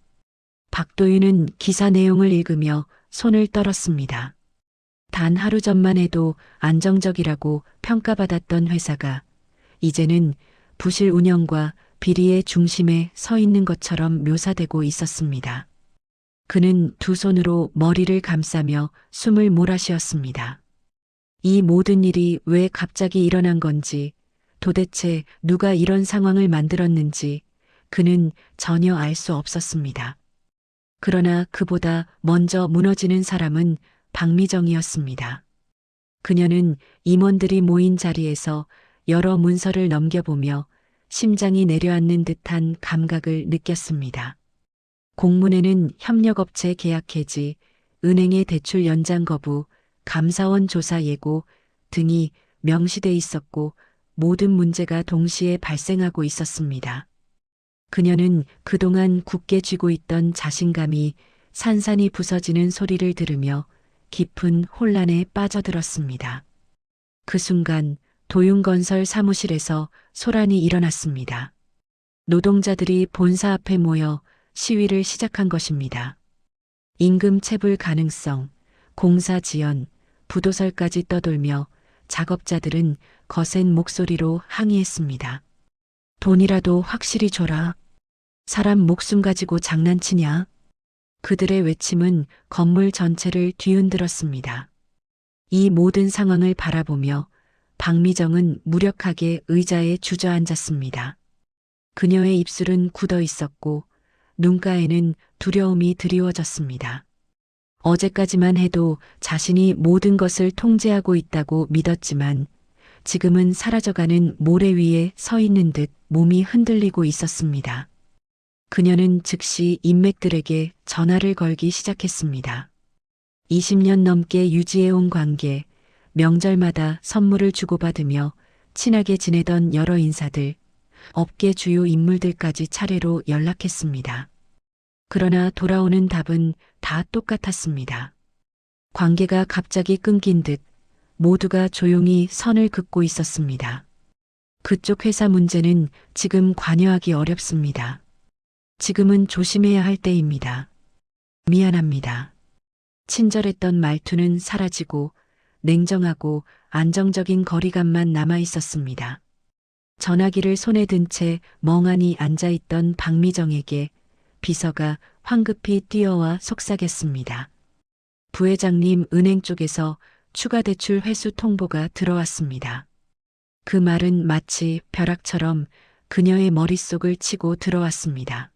박도윤은 기사 내용을 읽으며 손을 떨었습니다. 단 하루 전만 해도 안정적이라고 평가받았던 회사가 이제는 부실 운영과 비리의 중심에 서 있는 것처럼 묘사되고 있었습니다. 그는 두 손으로 머리를 감싸며 숨을 몰아쉬었습니다. 이 모든 일이 왜 갑자기 일어난 건지, 도대체 누가 이런 상황을 만들었는지 그는 전혀 알 수 없었습니다. 그러나 그보다 먼저 무너지는 사람은 박미정이었습니다. 그녀는 임원들이 모인 자리에서 여러 문서를 넘겨보며 심장이 내려앉는 듯한 감각을 느꼈습니다. 공문에는 협력업체 계약 해지, 은행의 대출 연장 거부, 감사원 조사 예고 등이 명시돼 있었고 모든 문제가 동시에 발생하고 있었습니다. 그녀는 그동안 굳게 쥐고 있던 자신감이 산산이 부서지는 소리를 들으며 깊은 혼란에 빠져들었습니다. 그 순간 도윤건설 사무실에서 소란이 일어났습니다. 노동자들이 본사 앞에 모여 시위를 시작한 것입니다. 임금 체불 가능성, 공사 지연, 부도설까지 떠돌며 작업자들은 거센 목소리로 항의했습니다. 돈이라도 확실히 줘라. 사람 목숨 가지고 장난치냐? 그들의 외침은 건물 전체를 뒤흔들었습니다. 이 모든 상황을 바라보며 박미정은 무력하게 의자에 주저앉았습니다. 그녀의 입술은 굳어 있었고 눈가에는 두려움이 드리워졌습니다. 어제까지만 해도 자신이 모든 것을 통제하고 있다고 믿었지만 지금은 사라져가는 모래 위에 서 있는 듯 몸이 흔들리고 있었습니다. 그녀는 즉시 인맥들에게 전화를 걸기 시작했습니다. 20년 넘게 유지해온 관계, 명절마다 선물을 주고받으며 친하게 지내던 여러 인사들, 업계 주요 인물들까지 차례로 연락했습니다. 그러나 돌아오는 답은 다 똑같았습니다. 관계가 갑자기 끊긴 듯 모두가 조용히 선을 긋고 있었습니다. 그쪽 회사 문제는 지금 관여하기 어렵습니다. 지금은 조심해야 할 때입니다. 미안합니다. 친절했던 말투는 사라지고 냉정하고 안정적인 거리감만 남아 있었습니다. 전화기를 손에 든 채 멍하니 앉아있던 박미정에게 비서가 황급히 뛰어와 속삭였습니다. 부회장님, 은행 쪽에서 추가 대출 회수 통보가 들어왔습니다. 그 말은 마치 벼락처럼 그녀의 머릿속을 치고 들어왔습니다.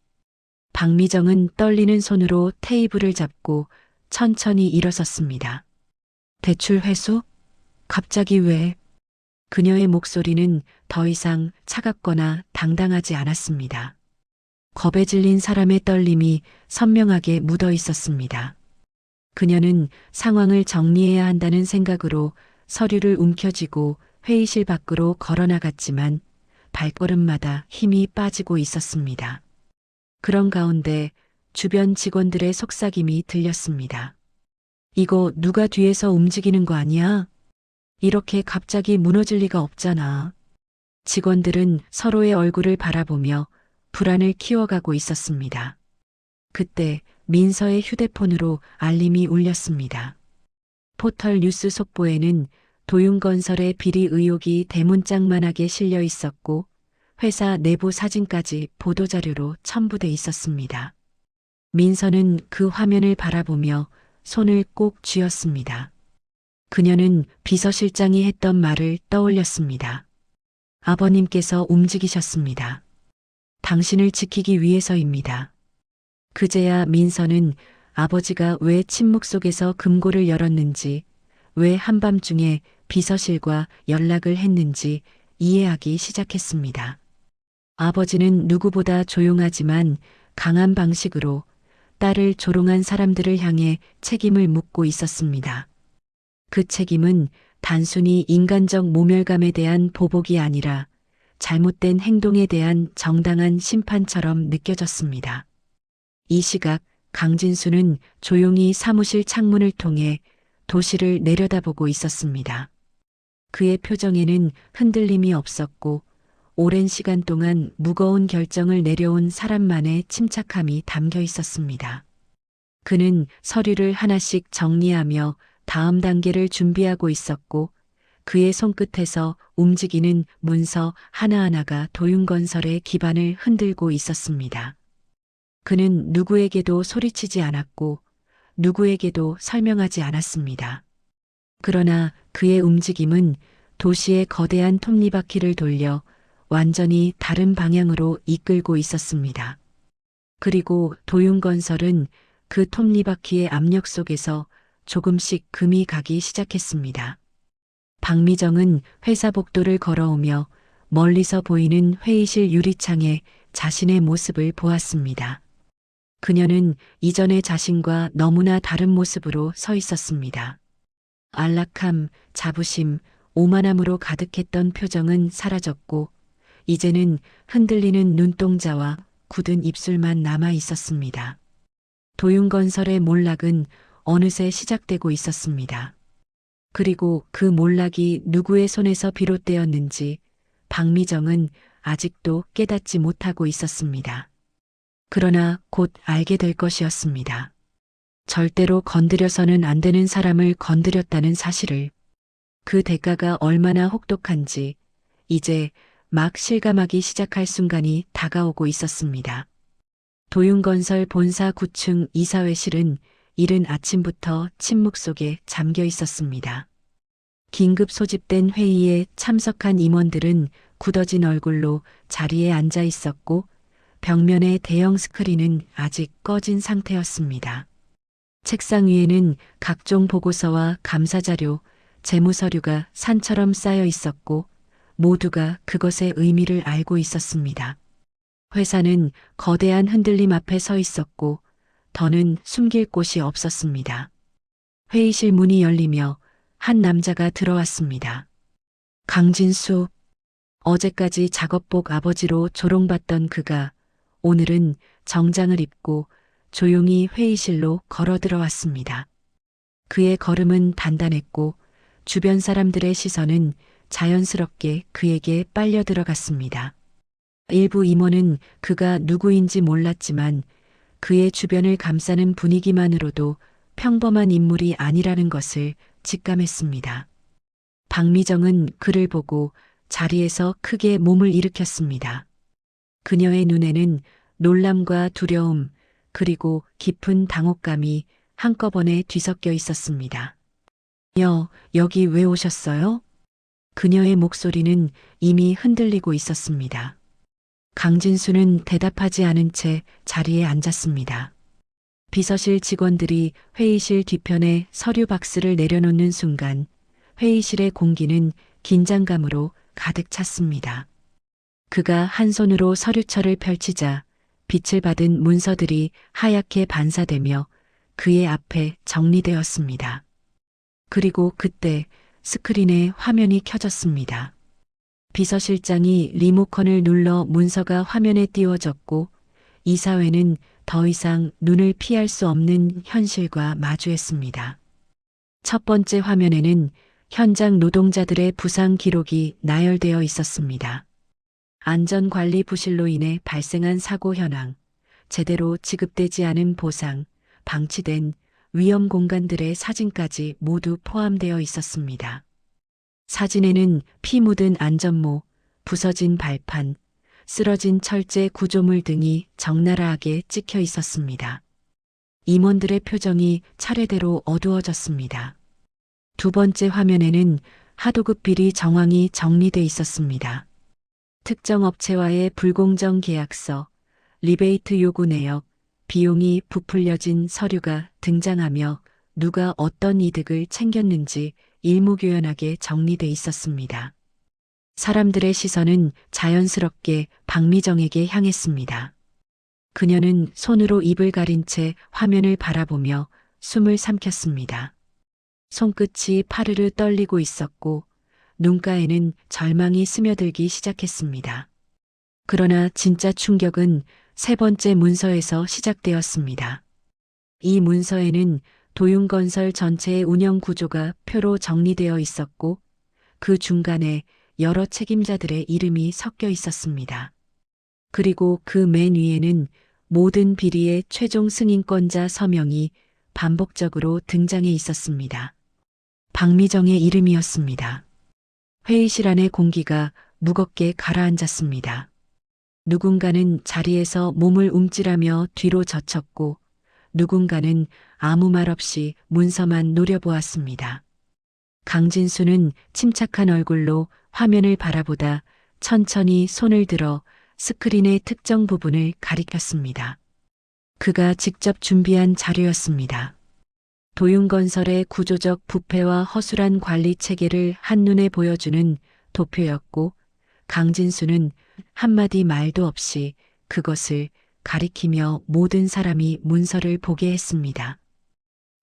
박미정은 떨리는 손으로 테이블을 잡고 천천히 일어섰습니다. 대출 회수? 갑자기 왜? 그녀의 목소리는 더 이상 차갑거나 당당하지 않았습니다. 겁에 질린 사람의 떨림이 선명하게 묻어 있었습니다. 그녀는 상황을 정리해야 한다는 생각으로 서류를 움켜쥐고 회의실 밖으로 걸어나갔지만 발걸음마다 힘이 빠지고 있었습니다. 그런 가운데 주변 직원들의 속삭임이 들렸습니다. 이거 누가 뒤에서 움직이는 거 아니야? 이렇게 갑자기 무너질 리가 없잖아. 직원들은 서로의 얼굴을 바라보며 불안을 키워가고 있었습니다. 그때 민서의 휴대폰으로 알림이 울렸습니다. 포털 뉴스 속보에는 도윤건설의 비리 의혹이 대문짝만하게 실려 있었고 회사 내부 사진까지 보도자료로 첨부돼 있었습니다. 민서는 그 화면을 바라보며 손을 꼭 쥐었습니다. 그녀는 비서실장이 했던 말을 떠올렸습니다. 아버님께서 움직이셨습니다. 당신을 지키기 위해서입니다. 그제야 민서는 아버지가 왜 침묵 속에서 금고를 열었는지, 왜 한밤중에 비서실과 연락을 했는지 이해하기 시작했습니다. 아버지는 누구보다 조용하지만 강한 방식으로 딸을 조롱한 사람들을 향해 책임을 묻고 있었습니다. 그 책임은 단순히 인간적 모멸감에 대한 보복이 아니라 잘못된 행동에 대한 정당한 심판처럼 느껴졌습니다. 이 시각 강진수는 조용히 사무실 창문을 통해 도시를 내려다보고 있었습니다. 그의 표정에는 흔들림이 없었고 오랜 시간 동안 무거운 결정을 내려온 사람만의 침착함이 담겨 있었습니다. 그는 서류를 하나씩 정리하며 다음 단계를 준비하고 있었고 그의 손끝에서 움직이는 문서 하나하나가 도윤건설의 기반을 흔들고 있었습니다. 그는 누구에게도 소리치지 않았고 누구에게도 설명하지 않았습니다. 그러나 그의 움직임은 도시의 거대한 톱니바퀴를 돌려 완전히 다른 방향으로 이끌고 있었습니다. 그리고 도윤건설은 그 톱니바퀴의 압력 속에서 조금씩 금이 가기 시작했습니다. 박미정은 회사 복도를 걸어오며 멀리서 보이는 회의실 유리창에 자신의 모습을 보았습니다. 그녀는 이전의 자신과 너무나 다른 모습으로 서 있었습니다. 안락함, 자부심, 오만함으로 가득했던 표정은 사라졌고 이제는 흔들리는 눈동자와 굳은 입술만 남아 있었습니다. 도윤건설의 몰락은 어느새 시작되고 있었습니다. 그리고 그 몰락이 누구의 손에서 비롯되었는지 박미정은 아직도 깨닫지 못하고 있었습니다. 그러나 곧 알게 될 것이었습니다. 절대로 건드려서는 안 되는 사람을 건드렸다는 사실을, 그 대가가 얼마나 혹독한지 이제 막 실감하기 시작할 순간이 다가오고 있었습니다. 도윤건설 본사 9층 이사회실은 이른 아침부터 침묵 속에 잠겨 있었습니다. 긴급 소집된 회의에 참석한 임원들은 굳어진 얼굴로 자리에 앉아 있었고 벽면의 대형 스크린은 아직 꺼진 상태였습니다. 책상 위에는 각종 보고서와 감사자료, 재무서류가 산처럼 쌓여 있었고 모두가 그것의 의미를 알고 있었습니다. 회사는 거대한 흔들림 앞에 서 있었고 더는 숨길 곳이 없었습니다. 회의실 문이 열리며 한 남자가 들어왔습니다. 강진수. 어제까지 작업복 아버지로 조롱받던 그가 오늘은 정장을 입고 조용히 회의실로 걸어 들어왔습니다. 그의 걸음은 단단했고 주변 사람들의 시선은 자연스럽게 그에게 빨려 들어갔습니다. 일부 임원은 그가 누구인지 몰랐지만 그의 주변을 감싸는 분위기만으로도 평범한 인물이 아니라는 것을 직감했습니다. 박미정은 그를 보고 자리에서 크게 몸을 일으켰습니다. 그녀의 눈에는 놀람과 두려움 그리고 깊은 당혹감이 한꺼번에 뒤섞여 있었습니다. 여기 왜 오셨어요? 그녀의 목소리는 이미 흔들리고 있었습니다. 강진수는 대답하지 않은 채 자리에 앉았습니다. 비서실 직원들이 회의실 뒤편에 서류 박스를 내려놓는 순간 회의실의 공기는 긴장감으로 가득 찼습니다. 그가 한 손으로 서류철을 펼치자 빛을 받은 문서들이 하얗게 반사되며 그의 앞에 정리되었습니다. 그리고 그때 스크린에 화면이 켜졌습니다. 비서실장이 리모컨을 눌러 문서가 화면에 띄워졌고 이사회는 더 이상 눈을 피할 수 없는 현실과 마주했습니다. 첫 번째 화면에는 현장 노동자들의 부상 기록이 나열되어 있었습니다. 안전관리 부실로 인해 발생한 사고 현황, 제대로 지급되지 않은 보상, 방치된 위험 공간들의 사진까지 모두 포함되어 있었습니다. 사진에는 피 묻은 안전모, 부서진 발판, 쓰러진 철제 구조물 등이 적나라하게 찍혀 있었습니다. 임원들의 표정이 차례대로 어두워졌습니다. 두 번째 화면에는 하도급 비리 정황이 정리돼 있었습니다. 특정 업체와의 불공정 계약서, 리베이트 요구 내역, 비용이 부풀려진 서류가 등장하며 누가 어떤 이득을 챙겼는지 일목요연하게 정리돼 있었습니다. 사람들의 시선은 자연스럽게 박미정에게 향했습니다. 그녀는 손으로 입을 가린 채 화면을 바라보며 숨을 삼켰습니다. 손끝이 파르르 떨리고 있었고 눈가에는 절망이 스며들기 시작했습니다. 그러나 진짜 충격은 세 번째 문서에서 시작되었습니다. 이 문서에는 도융건설 전체의 운영 구조가 표로 정리되어 있었고 그 중간에 여러 책임자들의 이름이 섞여 있었습니다. 그리고 그 맨 위에는 모든 비리의 최종 승인권자 서명이 반복적으로 등장해 있었습니다. 박미정의 이름이었습니다. 회의실 안의 공기가 무겁게 가라앉았습니다. 누군가는 자리에서 몸을 움찔하며 뒤로 젖혔고 누군가는 아무 말 없이 문서만 노려보았습니다. 강진수는 침착한 얼굴로 화면을 바라보다 천천히 손을 들어 스크린의 특정 부분을 가리켰습니다. 그가 직접 준비한 자료였습니다. 도융건설의 구조적 부패와 허술한 관리 체계를 한눈에 보여주는 도표였고 강진수는 한마디 말도 없이 그것을 가리키며 모든 사람이 문서를 보게 했습니다.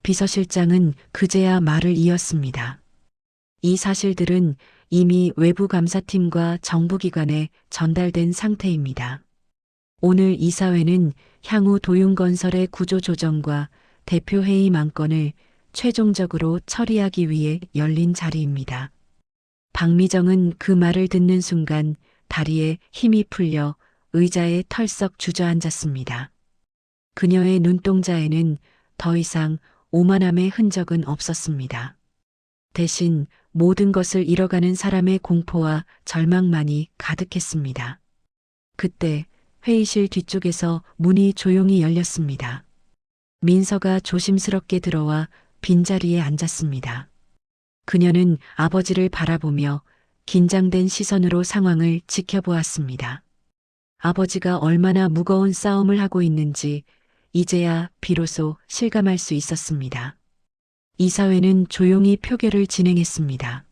비서실장은 그제야 말을 이었습니다. 이 사실들은 이미 외부 감사팀과 정부기관에 전달된 상태입니다. 오늘 이사회는 향후 도융건설의 구조조정과 대표회의 만건을 최종적으로 처리하기 위해 열린 자리입니다. 박미정은 그 말을 듣는 순간 다리에 힘이 풀려 의자에 털썩 주저앉았습니다. 그녀의 눈동자에는 더 이상 오만함의 흔적은 없었습니다. 대신 모든 것을 잃어가는 사람의 공포와 절망만이 가득했습니다. 그때 회의실 뒤쪽에서 문이 조용히 열렸습니다. 민서가 조심스럽게 들어와 빈자리에 앉았습니다. 그녀는 아버지를 바라보며 긴장된 시선으로 상황을 지켜보았습니다. 아버지가 얼마나 무거운 싸움을 하고 있는지 이제야 비로소 실감할 수 있었습니다. 이사회는 조용히 표결을 진행했습니다.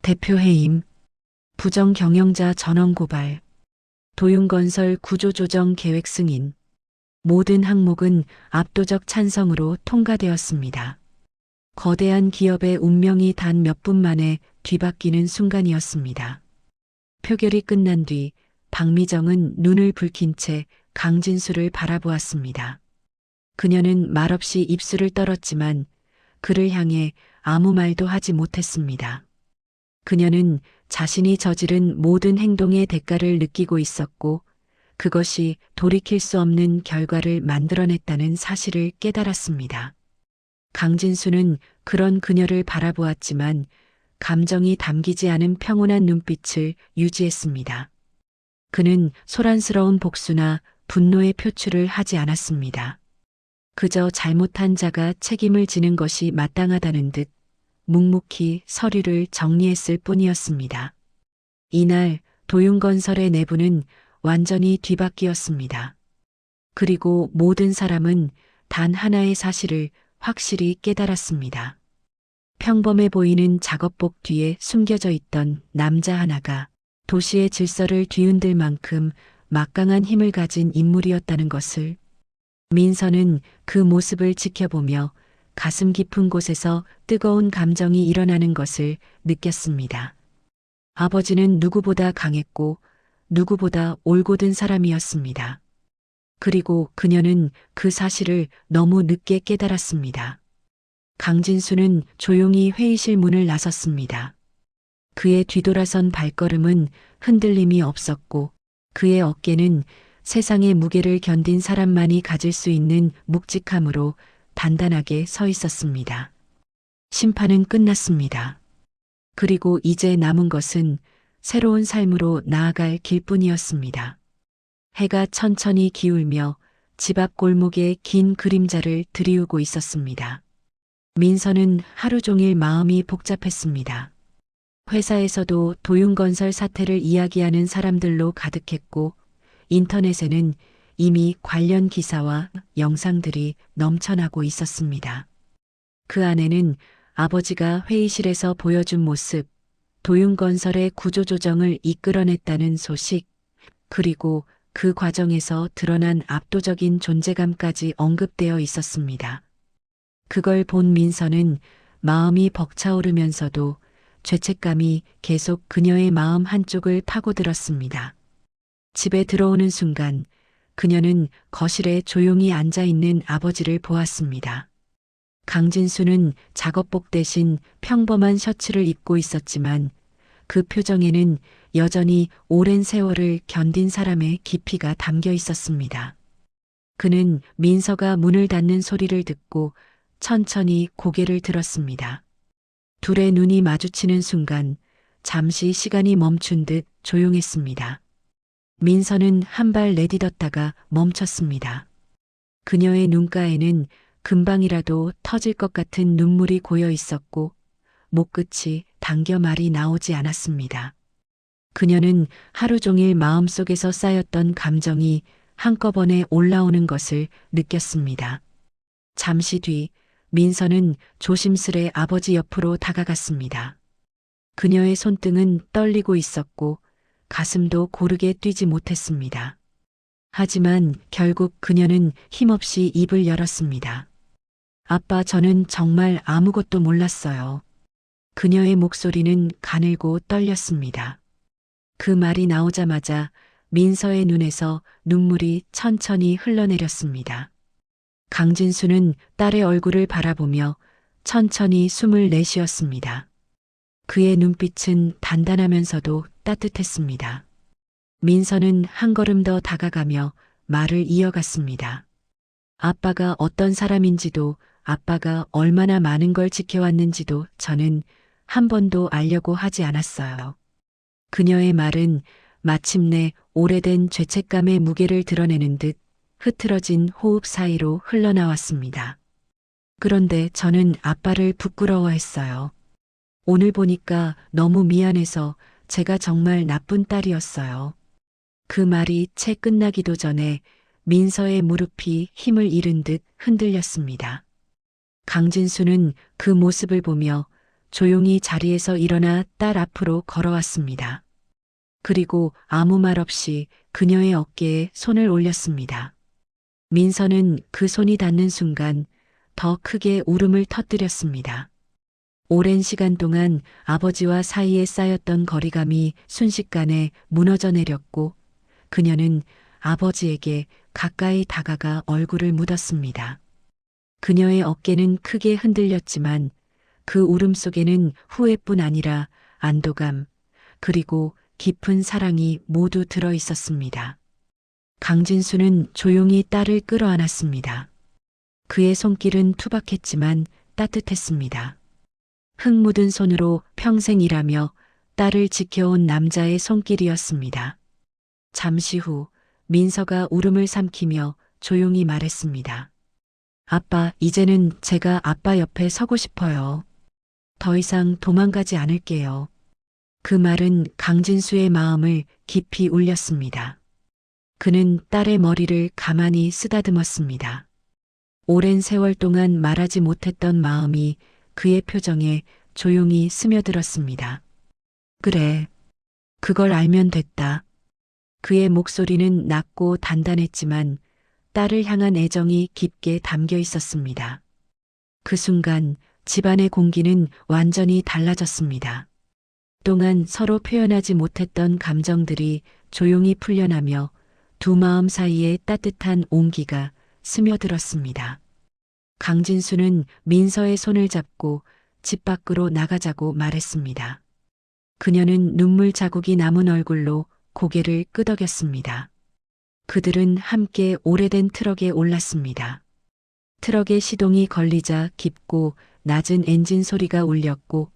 대표 해임, 부정 경영자 전원 고발, 도융건설 구조조정 계획 승인, 모든 항목은 압도적 찬성으로 통과되었습니다. 거대한 기업의 운명이 단 몇 분 만에 뒤바뀌는 순간이었습니다. 표결이 끝난 뒤 박미정은 눈을 붉힌 채 강진수를 바라보았습니다. 그녀는 말없이 입술을 떨었지만 그를 향해 아무 말도 하지 못했습니다. 그녀는 자신이 저지른 모든 행동의 대가를 느끼고 있었고 그것이 돌이킬 수 없는 결과를 만들어냈다는 사실을 깨달았습니다. 강진수는 그런 그녀를 바라보았지만 감정이 담기지 않은 평온한 눈빛을 유지했습니다. 그는 소란스러운 복수나 분노의 표출을 하지 않았습니다. 그저 잘못한 자가 책임을 지는 것이 마땅하다는 듯 묵묵히 서류를 정리했을 뿐이었습니다. 이날 도융건설의 내부는 완전히 뒤바뀌었습니다. 그리고 모든 사람은 단 하나의 사실을 확실히 깨달았습니다. 평범해 보이는 작업복 뒤에 숨겨져 있던 남자 하나가 도시의 질서를 뒤흔들 만큼 막강한 힘을 가진 인물이었다는 것을 민서는 그 모습을 지켜보며 가슴 깊은 곳에서 뜨거운 감정이 일어나는 것을 느꼈습니다. 아버지는 누구보다 강했고 누구보다 올곧은 사람이었습니다. 그리고 그녀는 그 사실을 너무 늦게 깨달았습니다. 강진수는 조용히 회의실 문을 나섰습니다. 그의 뒤돌아선 발걸음은 흔들림이 없었고 그의 어깨는 세상의 무게를 견딘 사람만이 가질 수 있는 묵직함으로 단단하게 서 있었습니다. 심판은 끝났습니다. 그리고 이제 남은 것은 새로운 삶으로 나아갈 길뿐이었습니다. 해가 천천히 기울며 집 앞 골목에 긴 그림자를 드리우고 있었습니다. 민서는 하루 종일 마음이 복잡했습니다. 회사에서도 도융건설 사태를 이야기하는 사람들로 가득했고 인터넷에는 이미 관련 기사와 영상들이 넘쳐나고 있었습니다. 그 안에는 아버지가 회의실에서 보여준 모습, 도융건설의 구조조정을 이끌어냈다는 소식, 그리고 그 과정에서 드러난 압도적인 존재감까지 언급되어 있었습니다. 그걸 본 민서는 마음이 벅차오르면서도 죄책감이 계속 그녀의 마음 한쪽을 파고들었습니다. 집에 들어오는 순간 그녀는 거실에 조용히 앉아 있는 아버지를 보았습니다. 강진수는 작업복 대신 평범한 셔츠를 입고 있었지만 그 표정에는 여전히 오랜 세월을 견딘 사람의 깊이가 담겨 있었습니다. 그는 민서가 문을 닫는 소리를 듣고 천천히 고개를 들었습니다. 둘의 눈이 마주치는 순간 잠시 시간이 멈춘 듯 조용했습니다. 민서는 한 발 내딛었다가 멈췄습니다. 그녀의 눈가에는 금방이라도 터질 것 같은 눈물이 고여 있었고 목끝이 당겨 말이 나오지 않았습니다. 그녀는 하루 종일 마음속에서 쌓였던 감정이 한꺼번에 올라오는 것을 느꼈습니다. 잠시 뒤 민서는 조심스레 아버지 옆으로 다가갔습니다. 그녀의 손등은 떨리고 있었고 가슴도 고르게 뛰지 못했습니다. 하지만 결국 그녀는 힘없이 입을 열었습니다. 아빠, 저는 정말 아무것도 몰랐어요. 그녀의 목소리는 가늘고 떨렸습니다. 그 말이 나오자마자 민서의 눈에서 눈물이 천천히 흘러내렸습니다. 강진수는 딸의 얼굴을 바라보며 천천히 숨을 내쉬었습니다. 그의 눈빛은 단단하면서도 따뜻했습니다. 민서는 한 걸음 더 다가가며 말을 이어갔습니다. 아빠가 어떤 사람인지도 아빠가 얼마나 많은 걸 지켜왔는지도 저는 한 번도 알려고 하지 않았어요. 그녀의 말은 마침내 오래된 죄책감의 무게를 드러내는 듯 흐트러진 호흡 사이로 흘러나왔습니다. 그런데 저는 아빠를 부끄러워했어요. 오늘 보니까 너무 미안해서 제가 정말 나쁜 딸이었어요. 그 말이 채 끝나기도 전에 민서의 무릎이 힘을 잃은 듯 흔들렸습니다. 강진수는 그 모습을 보며 조용히 자리에서 일어나 딸 앞으로 걸어왔습니다. 그리고 아무 말 없이 그녀의 어깨에 손을 올렸습니다. 민서는 그 손이 닿는 순간 더 크게 울음을 터뜨렸습니다. 오랜 시간 동안 아버지와 사이에 쌓였던 거리감이 순식간에 무너져 내렸고 그녀는 아버지에게 가까이 다가가 얼굴을 묻었습니다. 그녀의 어깨는 크게 흔들렸지만 그 울음 속에는 후회뿐 아니라 안도감, 그리고 깊은 사랑이 모두 들어 있었습니다. 강진수는 조용히 딸을 끌어안았습니다. 그의 손길은 투박했지만 따뜻했습니다. 흙 묻은 손으로 평생 일하며 딸을 지켜온 남자의 손길이었습니다. 잠시 후 민서가 울음을 삼키며 조용히 말했습니다. 아빠, 이제는 제가 아빠 옆에 서고 싶어요. 더 이상 도망가지 않을게요. 그 말은 강진수의 마음을 깊이 울렸습니다. 그는 딸의 머리를 가만히 쓰다듬었습니다. 오랜 세월 동안 말하지 못했던 마음이 그의 표정에 조용히 스며들었습니다. 그래, 그걸 알면 됐다. 그의 목소리는 낮고 단단했지만 딸을 향한 애정이 깊게 담겨 있었습니다. 그 순간 집안의 공기는 완전히 달라졌습니다. 그동안 서로 표현하지 못했던 감정들이 조용히 풀려나며 두 마음 사이에 따뜻한 온기가 스며들었습니다. 강진수는 민서의 손을 잡고 집 밖으로 나가자고 말했습니다. 그녀는 눈물 자국이 남은 얼굴로 고개를 끄덕였습니다. 그들은 함께 오래된 트럭에 올랐습니다. 트럭의 시동이 걸리자 깊고 낮은 엔진 소리가 울렸고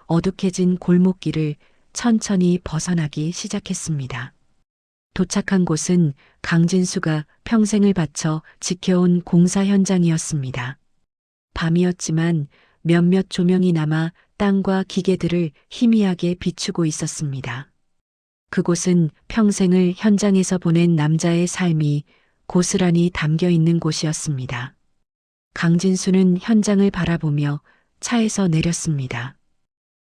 어둑해진 골목길을 천천히 벗어나기 시작했습니다. 도착한 곳은 강진수가 평생을 바쳐 지켜온 공사 현장이었습니다. 밤이었지만 몇몇 조명이 남아 땅과 기계들을 희미하게 비추고 있었습니다. 그곳은 평생을 현장에서 보낸 남자의 삶이 고스란히 담겨 있는 곳이었습니다. 강진수는 현장을 바라보며 차에서 내렸습니다.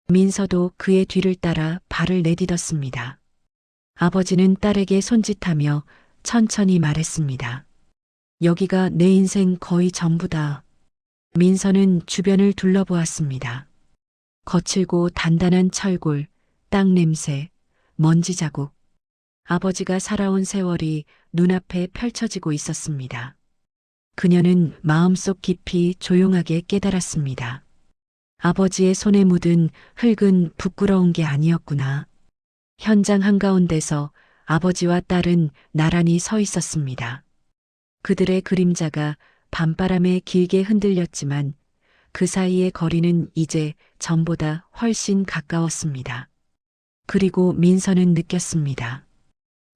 민서도 그의 뒤를 따라 발을 내딛었습니다. 아버지는 딸에게 손짓하며 천천히 말했습니다. 여기가 내 인생 거의 전부다. 민서는 주변을 둘러보았습니다. 거칠고 단단한 철골, 땅 냄새, 먼지 자국. 아버지가 살아온 세월이 눈앞에 펼쳐지고 있었습니다. 그녀는 마음속 깊이 조용하게 깨달았습니다. 아버지의 손에 묻은 흙은 부끄러운 게 아니었구나. 현장 한가운데서 아버지와 딸은 나란히 서 있었습니다. 그들의 그림자가 밤바람에 길게 흔들렸지만 그 사이의 거리는 이제 전보다 훨씬 가까웠습니다. 그리고 민서는 느꼈습니다.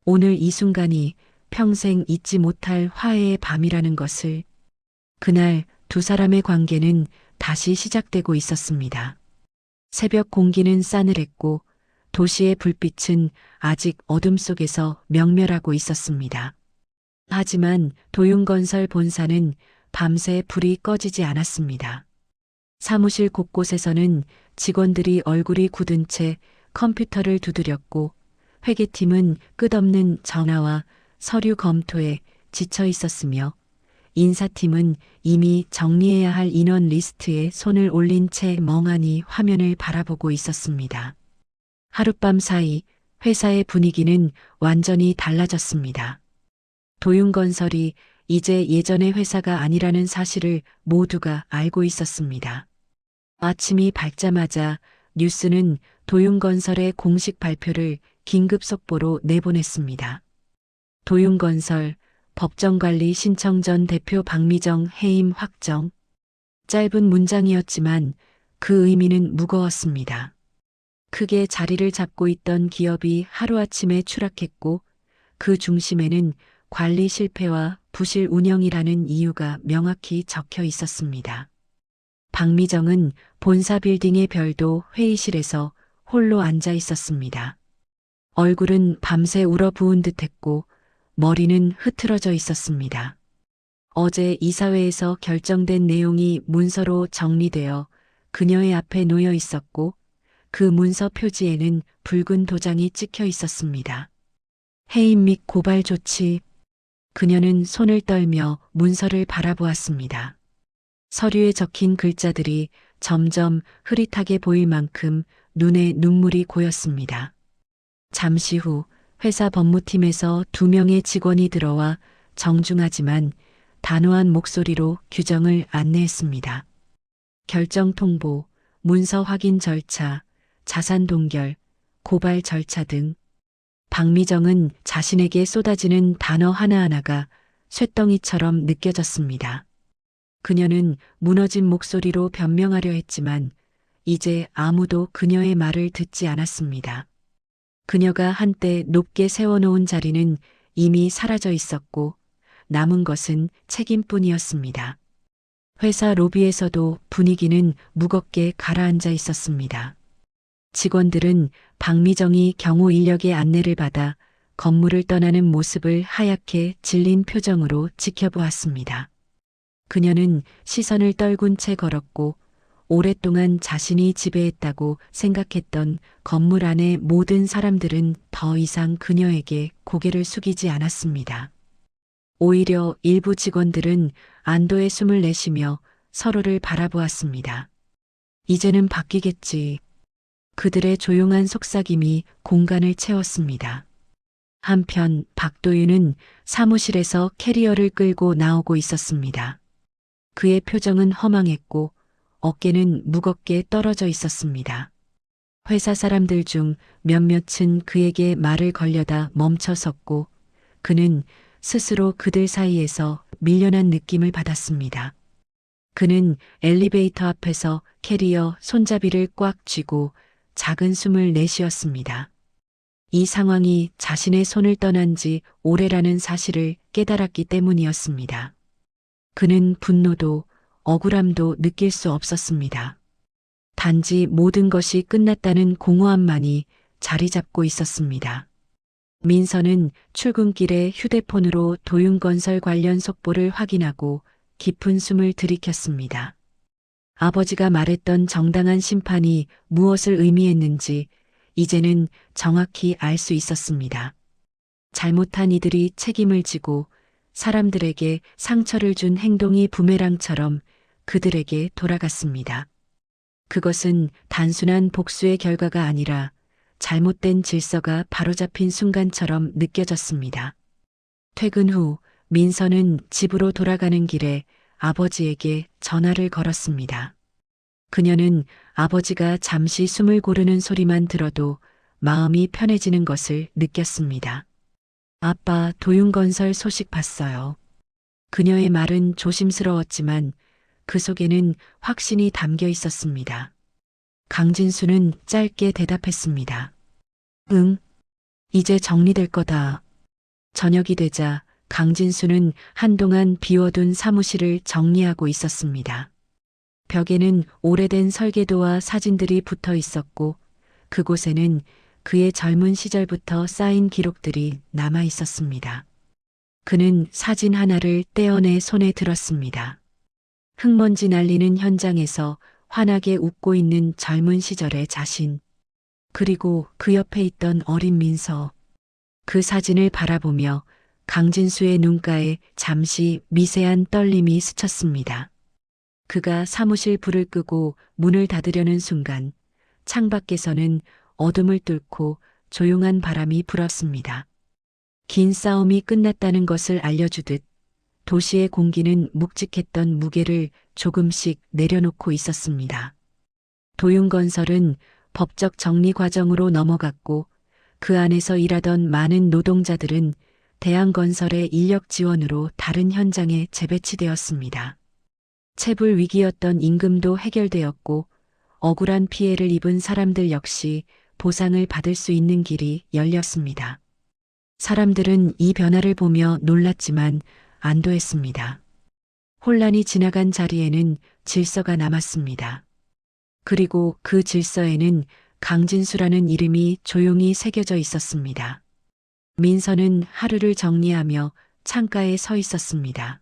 오늘 이 순간이 평생 잊지 못할 화해의 밤이라는 것을. 그날 두 사람의 관계는 다시 시작되고 있었습니다. 새벽 공기는 싸늘했고 도시의 불빛은 아직 어둠 속에서 명멸하고 있었습니다. 하지만 도윤건설 본사는 밤새 불이 꺼지지 않았습니다. 사무실 곳곳에서는 직원들이 얼굴이 굳은 채 컴퓨터를 두드렸고 회계팀은 끝없는 전화와 서류 검토에 지쳐 있었으며 인사팀은 이미 정리해야 할 인원 리스트에 손을 올린 채 멍하니 화면을 바라보고 있었습니다. 하룻밤 사이 회사의 분위기는 완전히 달라졌습니다. 도윤건설이 이제 예전의 회사가 아니라는 사실을 모두가 알고 있었습니다. 아침이 밝자마자 뉴스는 도윤건설의 공식 발표를 긴급 속보로 내보냈습니다. 도윤건설 법정관리 신청 전 대표 박미정 해임 확정. 짧은 문장이었지만 그 의미는 무거웠습니다. 크게 자리를 잡고 있던 기업이 하루아침에 추락했고 그 중심에는 관리 실패와 부실 운영이라는 이유가 명확히 적혀 있었습니다. 박미정은 본사 빌딩의 별도 회의실에서 홀로 앉아 있었습니다. 얼굴은 밤새 울어부은 듯했고 머리는 흐트러져 있었습니다. 어제 이사회에서 결정된 내용이 문서로 정리되어 그녀의 앞에 놓여 있었고 그 문서 표지에는 붉은 도장이 찍혀 있었습니다. 해임 및 고발 조치. 그녀는 손을 떨며 문서를 바라보았습니다. 서류에 적힌 글자들이 점점 흐릿하게 보일 만큼 눈에 눈물이 고였습니다. 잠시 후 회사 법무팀에서 2명의 직원이 들어와 정중하지만 단호한 목소리로 규정을 안내했습니다. 결정 통보, 문서 확인 절차, 자산 동결, 고발 절차 등. 박미정은 자신에게 쏟아지는 단어 하나하나가 쇳덩이처럼 느껴졌습니다. 그녀는 무너진 목소리로 변명하려 했지만 이제 아무도 그녀의 말을 듣지 않았습니다. 그녀가 한때 높게 세워놓은 자리는 이미 사라져 있었고 남은 것은 책임뿐이었습니다. 회사 로비에서도 분위기는 무겁게 가라앉아 있었습니다. 직원들은 박미정이 경호 인력의 안내를 받아 건물을 떠나는 모습을 하얗게 질린 표정으로 지켜보았습니다. 그녀는 시선을 떨군 채 걸었고 오랫동안 자신이 지배했다고 생각했던 건물 안의 모든 사람들은 더 이상 그녀에게 고개를 숙이지 않았습니다. 오히려 일부 직원들은 안도의 숨을 내쉬며 서로를 바라보았습니다. 이제는 바뀌겠지. 그들의 조용한 속삭임이 공간을 채웠습니다. 한편 박도윤은 사무실에서 캐리어를 끌고 나오고 있었습니다. 그의 표정은 허망했고 어깨는 무겁게 떨어져 있었습니다. 회사 사람들 중 몇몇은 그에게 말을 걸려다 멈춰섰고 그는 스스로 그들 사이에서 밀려난 느낌을 받았습니다. 그는 엘리베이터 앞에서 캐리어 손잡이를 꽉 쥐고 작은 숨을 내쉬었습니다. 이 상황이 자신의 손을 떠난 지 오래라는 사실을 깨달았기 때문이었습니다. 그는 분노도 억울함도 느낄 수 없었습니다. 단지 모든 것이 끝났다는 공허함만이 자리 잡고 있었습니다. 민서는 출근길에 휴대폰으로 도윤건설 관련 속보를 확인하고 깊은 숨을 들이켰습니다. 아버지가 말했던 정당한 심판이 무엇을 의미했는지 이제는 정확히 알 수 있었습니다. 잘못한 이들이 책임을 지고 사람들에게 상처를 준 행동이 부메랑처럼 그들에게 돌아갔습니다. 그것은 단순한 복수의 결과가 아니라 잘못된 질서가 바로잡힌 순간처럼 느껴졌습니다. 퇴근 후 민서는 집으로 돌아가는 길에 아버지에게 전화를 걸었습니다. 그녀는 아버지가 잠시 숨을 고르는 소리만 들어도 마음이 편해지는 것을 느꼈습니다. 아빠, 도윤건설 소식 봤어요. 그녀의 말은 조심스러웠지만 그 속에는 확신이 담겨 있었습니다. 강진수는 짧게 대답했습니다. 응, 이제 정리될 거다. 저녁이 되자 강진수는 한동안 비워둔 사무실을 정리하고 있었습니다. 벽에는 오래된 설계도와 사진들이 붙어 있었고 그곳에는 그의 젊은 시절부터 쌓인 기록들이 남아 있었습니다. 그는 사진 하나를 떼어내 손에 들었습니다. 흙먼지 날리는 현장에서 환하게 웃고 있는 젊은 시절의 자신. 그리고 그 옆에 있던 어린 민서. 그 사진을 바라보며 강진수의 눈가에 잠시 미세한 떨림이 스쳤습니다. 그가 사무실 불을 끄고 문을 닫으려는 순간 창밖에서는 어둠을 뚫고 조용한 바람이 불었습니다. 긴 싸움이 끝났다는 것을 알려주듯 도시의 공기는 묵직했던 무게를 조금씩 내려놓고 있었습니다. 도윤건설은 법적 정리 과정으로 넘어갔고 그 안에서 일하던 많은 노동자들은 대한건설의 인력 지원으로 다른 현장에 재배치되었습니다. 체불 위기였던 임금도 해결되었고 억울한 피해를 입은 사람들 역시 보상을 받을 수 있는 길이 열렸습니다. 사람들은 이 변화를 보며 놀랐지만 안도했습니다. 혼란이 지나간 자리에는 질서가 남았습니다. 그리고 그 질서에는 강진수라는 이름이 조용히 새겨져 있었습니다. 민서는 하루를 정리하며 창가에 서 있었습니다.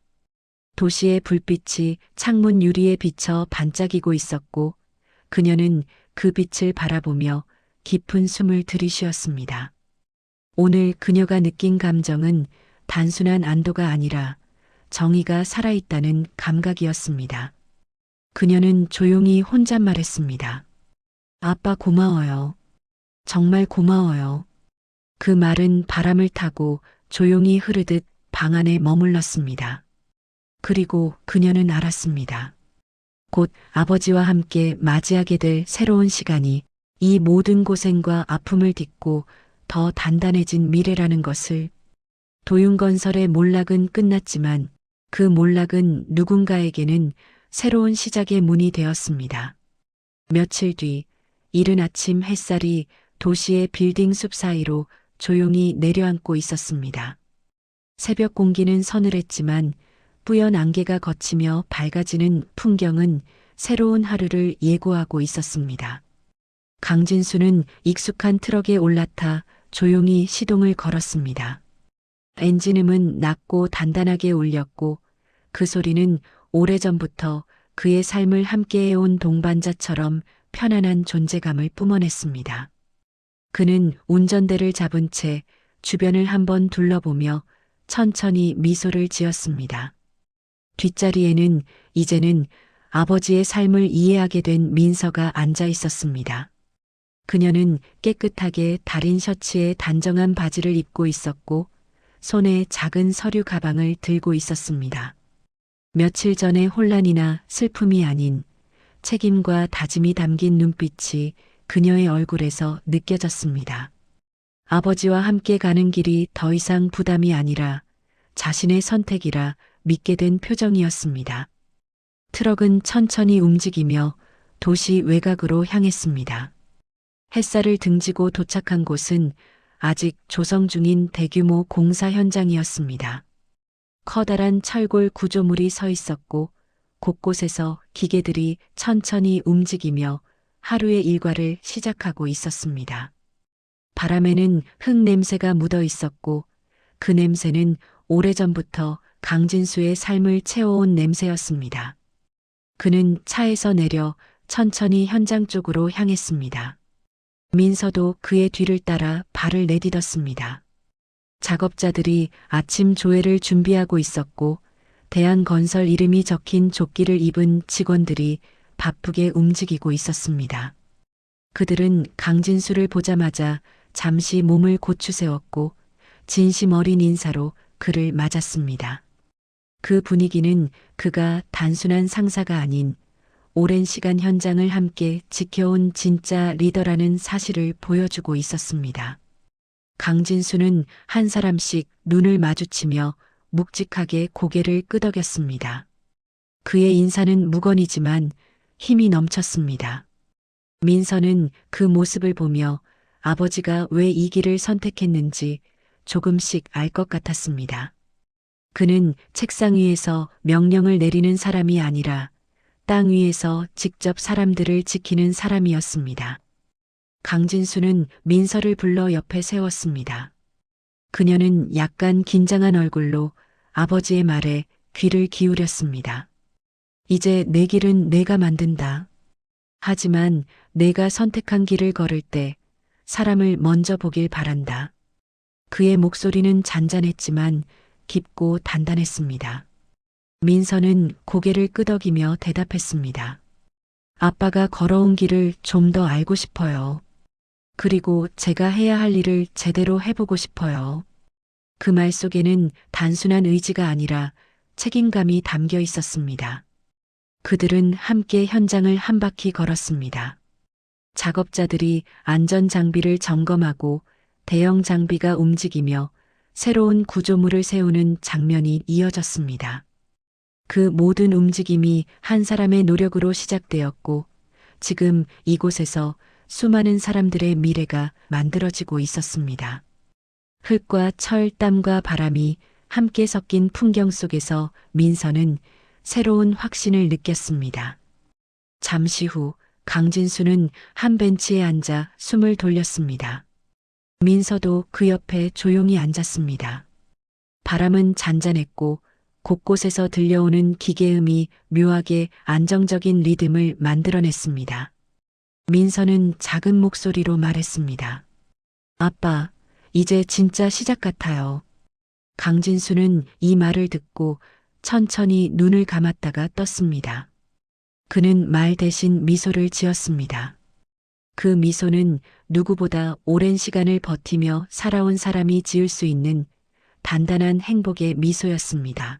도시의 불빛이 창문 유리에 비쳐 반짝이고 있었고 그녀는 그 빛을 바라보며 깊은 숨을 들이쉬었습니다. 오늘 그녀가 느낀 감정은 단순한 안도가 아니라 정의가 살아있다는 감각이었습니다. 그녀는 조용히 혼잣말했습니다. 아빠 고마워요. 정말 고마워요. 그 말은 바람을 타고 조용히 흐르듯 방 안에 머물렀습니다. 그리고 그녀는 알았습니다. 곧 아버지와 함께 맞이하게 될 새로운 시간이 이 모든 고생과 아픔을 딛고 더 단단해진 미래라는 것을. 도윤건설의 몰락은 끝났지만 그 몰락은 누군가에게는 새로운 시작의 문이 되었습니다. 며칠 뒤 이른 아침 햇살이 도시의 빌딩 숲 사이로 조용히 내려앉고 있었습니다. 새벽 공기는 서늘했지만 뿌연 안개가 걷히며 밝아지는 풍경은 새로운 하루를 예고하고 있었습니다. 강진수는 익숙한 트럭에 올라타 조용히 시동을 걸었습니다. 엔진음은 낮고 단단하게 울렸고 그 소리는 오래전부터 그의 삶을 함께해온 동반자처럼 편안한 존재감을 뿜어냈습니다. 그는 운전대를 잡은 채 주변을 한번 둘러보며 천천히 미소를 지었습니다. 뒷자리에는 이제는 아버지의 삶을 이해하게 된 민서가 앉아 있었습니다. 그녀는 깨끗하게 다린 셔츠에 단정한 바지를 입고 있었고 손에 작은 서류 가방을 들고 있었습니다. 며칠 전의 혼란이나 슬픔이 아닌 책임과 다짐이 담긴 눈빛이 그녀의 얼굴에서 느껴졌습니다. 아버지와 함께 가는 길이 더 이상 부담이 아니라 자신의 선택이라 믿게 된 표정이었습니다. 트럭은 천천히 움직이며 도시 외곽으로 향했습니다. 햇살을 등지고 도착한 곳은 아직 조성 중인 대규모 공사 현장이었습니다. 커다란 철골 구조물이 서 있었고 곳곳에서 기계들이 천천히 움직이며 하루의 일과를 시작하고 있었습니다. 바람에는 흙 냄새가 묻어 있었고 그 냄새는 오래전부터 강진수의 삶을 채워온 냄새였습니다. 그는 차에서 내려 천천히 현장 쪽으로 향했습니다. 민서도 그의 뒤를 따라 발을 내딛었습니다. 작업자들이 아침 조회를 준비하고 있었고 대한건설 이름이 적힌 조끼를 입은 직원들이 바쁘게 움직이고 있었습니다. 그들은 강진수를 보자마자 잠시 몸을 고추세웠고 진심 어린 인사로 그를 맞았습니다. 그 분위기는 그가 단순한 상사가 아닌 오랜 시간 현장을 함께 지켜온 진짜 리더라는 사실을 보여주고 있었습니다. 강진수는 한 사람씩 눈을 마주치며 묵직하게 고개를 끄덕였습니다. 그의 인사는 무건이지만 힘이 넘쳤습니다. 민서는 그 모습을 보며 아버지가 왜 이 길을 선택했는지 조금씩 알 것 같았습니다. 그는 책상 위에서 명령을 내리는 사람이 아니라 땅 위에서 직접 사람들을 지키는 사람이었습니다. 강진수는 민서를 불러 옆에 세웠습니다. 그녀는 약간 긴장한 얼굴로 아버지의 말에 귀를 기울였습니다. 이제 내 길은 내가 만든다. 하지만 내가 선택한 길을 걸을 때 사람을 먼저 보길 바란다. 그의 목소리는 잔잔했지만 깊고 단단했습니다. 민서는 고개를 끄덕이며 대답했습니다. 아빠가 걸어온 길을 좀 더 알고 싶어요. 그리고 제가 해야 할 일을 제대로 해보고 싶어요. 그 말 속에는 단순한 의지가 아니라 책임감이 담겨 있었습니다. 그들은 함께 현장을 한 바퀴 걸었습니다. 작업자들이 안전 장비를 점검하고 대형 장비가 움직이며 새로운 구조물을 세우는 장면이 이어졌습니다. 그 모든 움직임이 한 사람의 노력으로 시작되었고 지금 이곳에서 수많은 사람들의 미래가 만들어지고 있었습니다. 흙과 철, 땀과 바람이 함께 섞인 풍경 속에서 민서는 새로운 확신을 느꼈습니다. 잠시 후 강진수는 한 벤치에 앉아 숨을 돌렸습니다. 민서도 그 옆에 조용히 앉았습니다. 바람은 잔잔했고 곳곳에서 들려오는 기계음이 묘하게 안정적인 리듬을 만들어냈습니다. 민서는 작은 목소리로 말했습니다. 아빠, 이제 진짜 시작 같아요. 강진수는 이 말을 듣고 천천히 눈을 감았다가 떴습니다. 그는 말 대신 미소를 지었습니다. 그 미소는 누구보다 오랜 시간을 버티며 살아온 사람이 지을 수 있는 단단한 행복의 미소였습니다.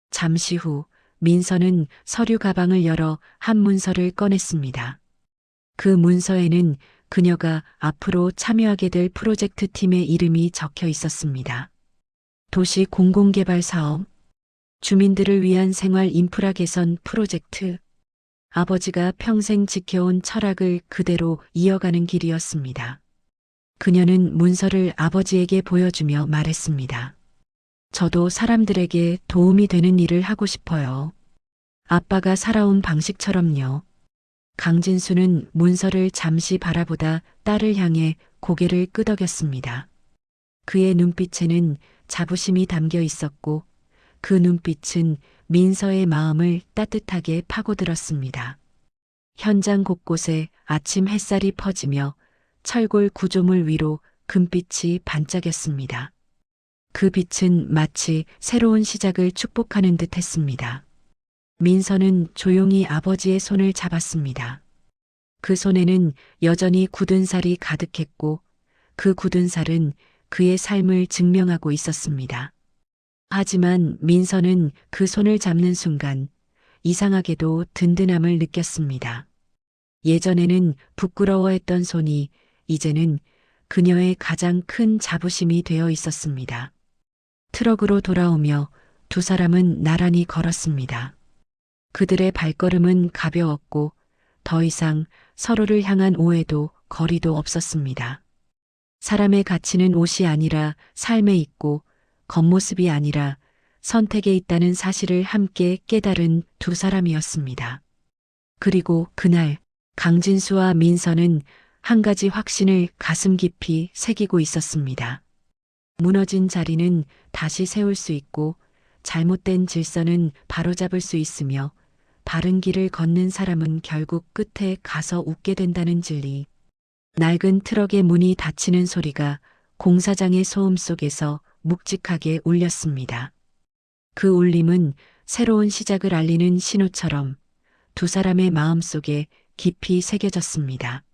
잠시 후 민서는 서류 가방을 열어 한 문서를 꺼냈습니다. 그 문서에는 그녀가 앞으로 참여하게 될 프로젝트 팀의 이름이 적혀 있었습니다. 도시 공공개발 사업, 주민들을 위한 생활 인프라 개선 프로젝트, 아버지가 평생 지켜온 철학을 그대로 이어가는 길이었습니다. 그녀는 문서를 아버지에게 보여주며 말했습니다. 저도 사람들에게 도움이 되는 일을 하고 싶어요. 아빠가 살아온 방식처럼요. 강진수는 문서를 잠시 바라보다 딸을 향해 고개를 끄덕였습니다. 그의 눈빛에는 자부심이 담겨 있었고 그 눈빛은 민서의 마음을 따뜻하게 파고들었습니다. 현장 곳곳에 아침 햇살이 퍼지며 철골 구조물 위로 금빛이 반짝였습니다. 그 빛은 마치 새로운 시작을 축복하는 듯 했습니다. 민서는 조용히 아버지의 손을 잡았습니다. 그 손에는 여전히 굳은 살이 가득했고 그 굳은 살은 그의 삶을 증명하고 있었습니다. 하지만 민서는 그 손을 잡는 순간 이상하게도 든든함을 느꼈습니다. 예전에는 부끄러워했던 손이 이제는 그녀의 가장 큰 자부심이 되어 있었습니다. 트럭으로 돌아오며 두 사람은 나란히 걸었습니다. 그들의 발걸음은 가벼웠고 더 이상 서로를 향한 오해도 거리도 없었습니다. 사람의 가치는 옷이 아니라 삶에 있고 겉모습이 아니라 선택에 있다는 사실을 함께 깨달은 두 사람이었습니다. 그리고 그날 강진수와 민서는 한 가지 확신을 가슴 깊이 새기고 있었습니다. 무너진 자리는 다시 세울 수 있고 잘못된 질서는 바로잡을 수 있으며 바른 길을 걷는 사람은 결국 끝에 가서 웃게 된다는 진리. 낡은 트럭의 문이 닫히는 소리가 공사장의 소음 속에서 묵직하게 울렸습니다. 그 울림은 새로운 시작을 알리는 신호처럼 두 사람의 마음속에 깊이 새겨졌습니다.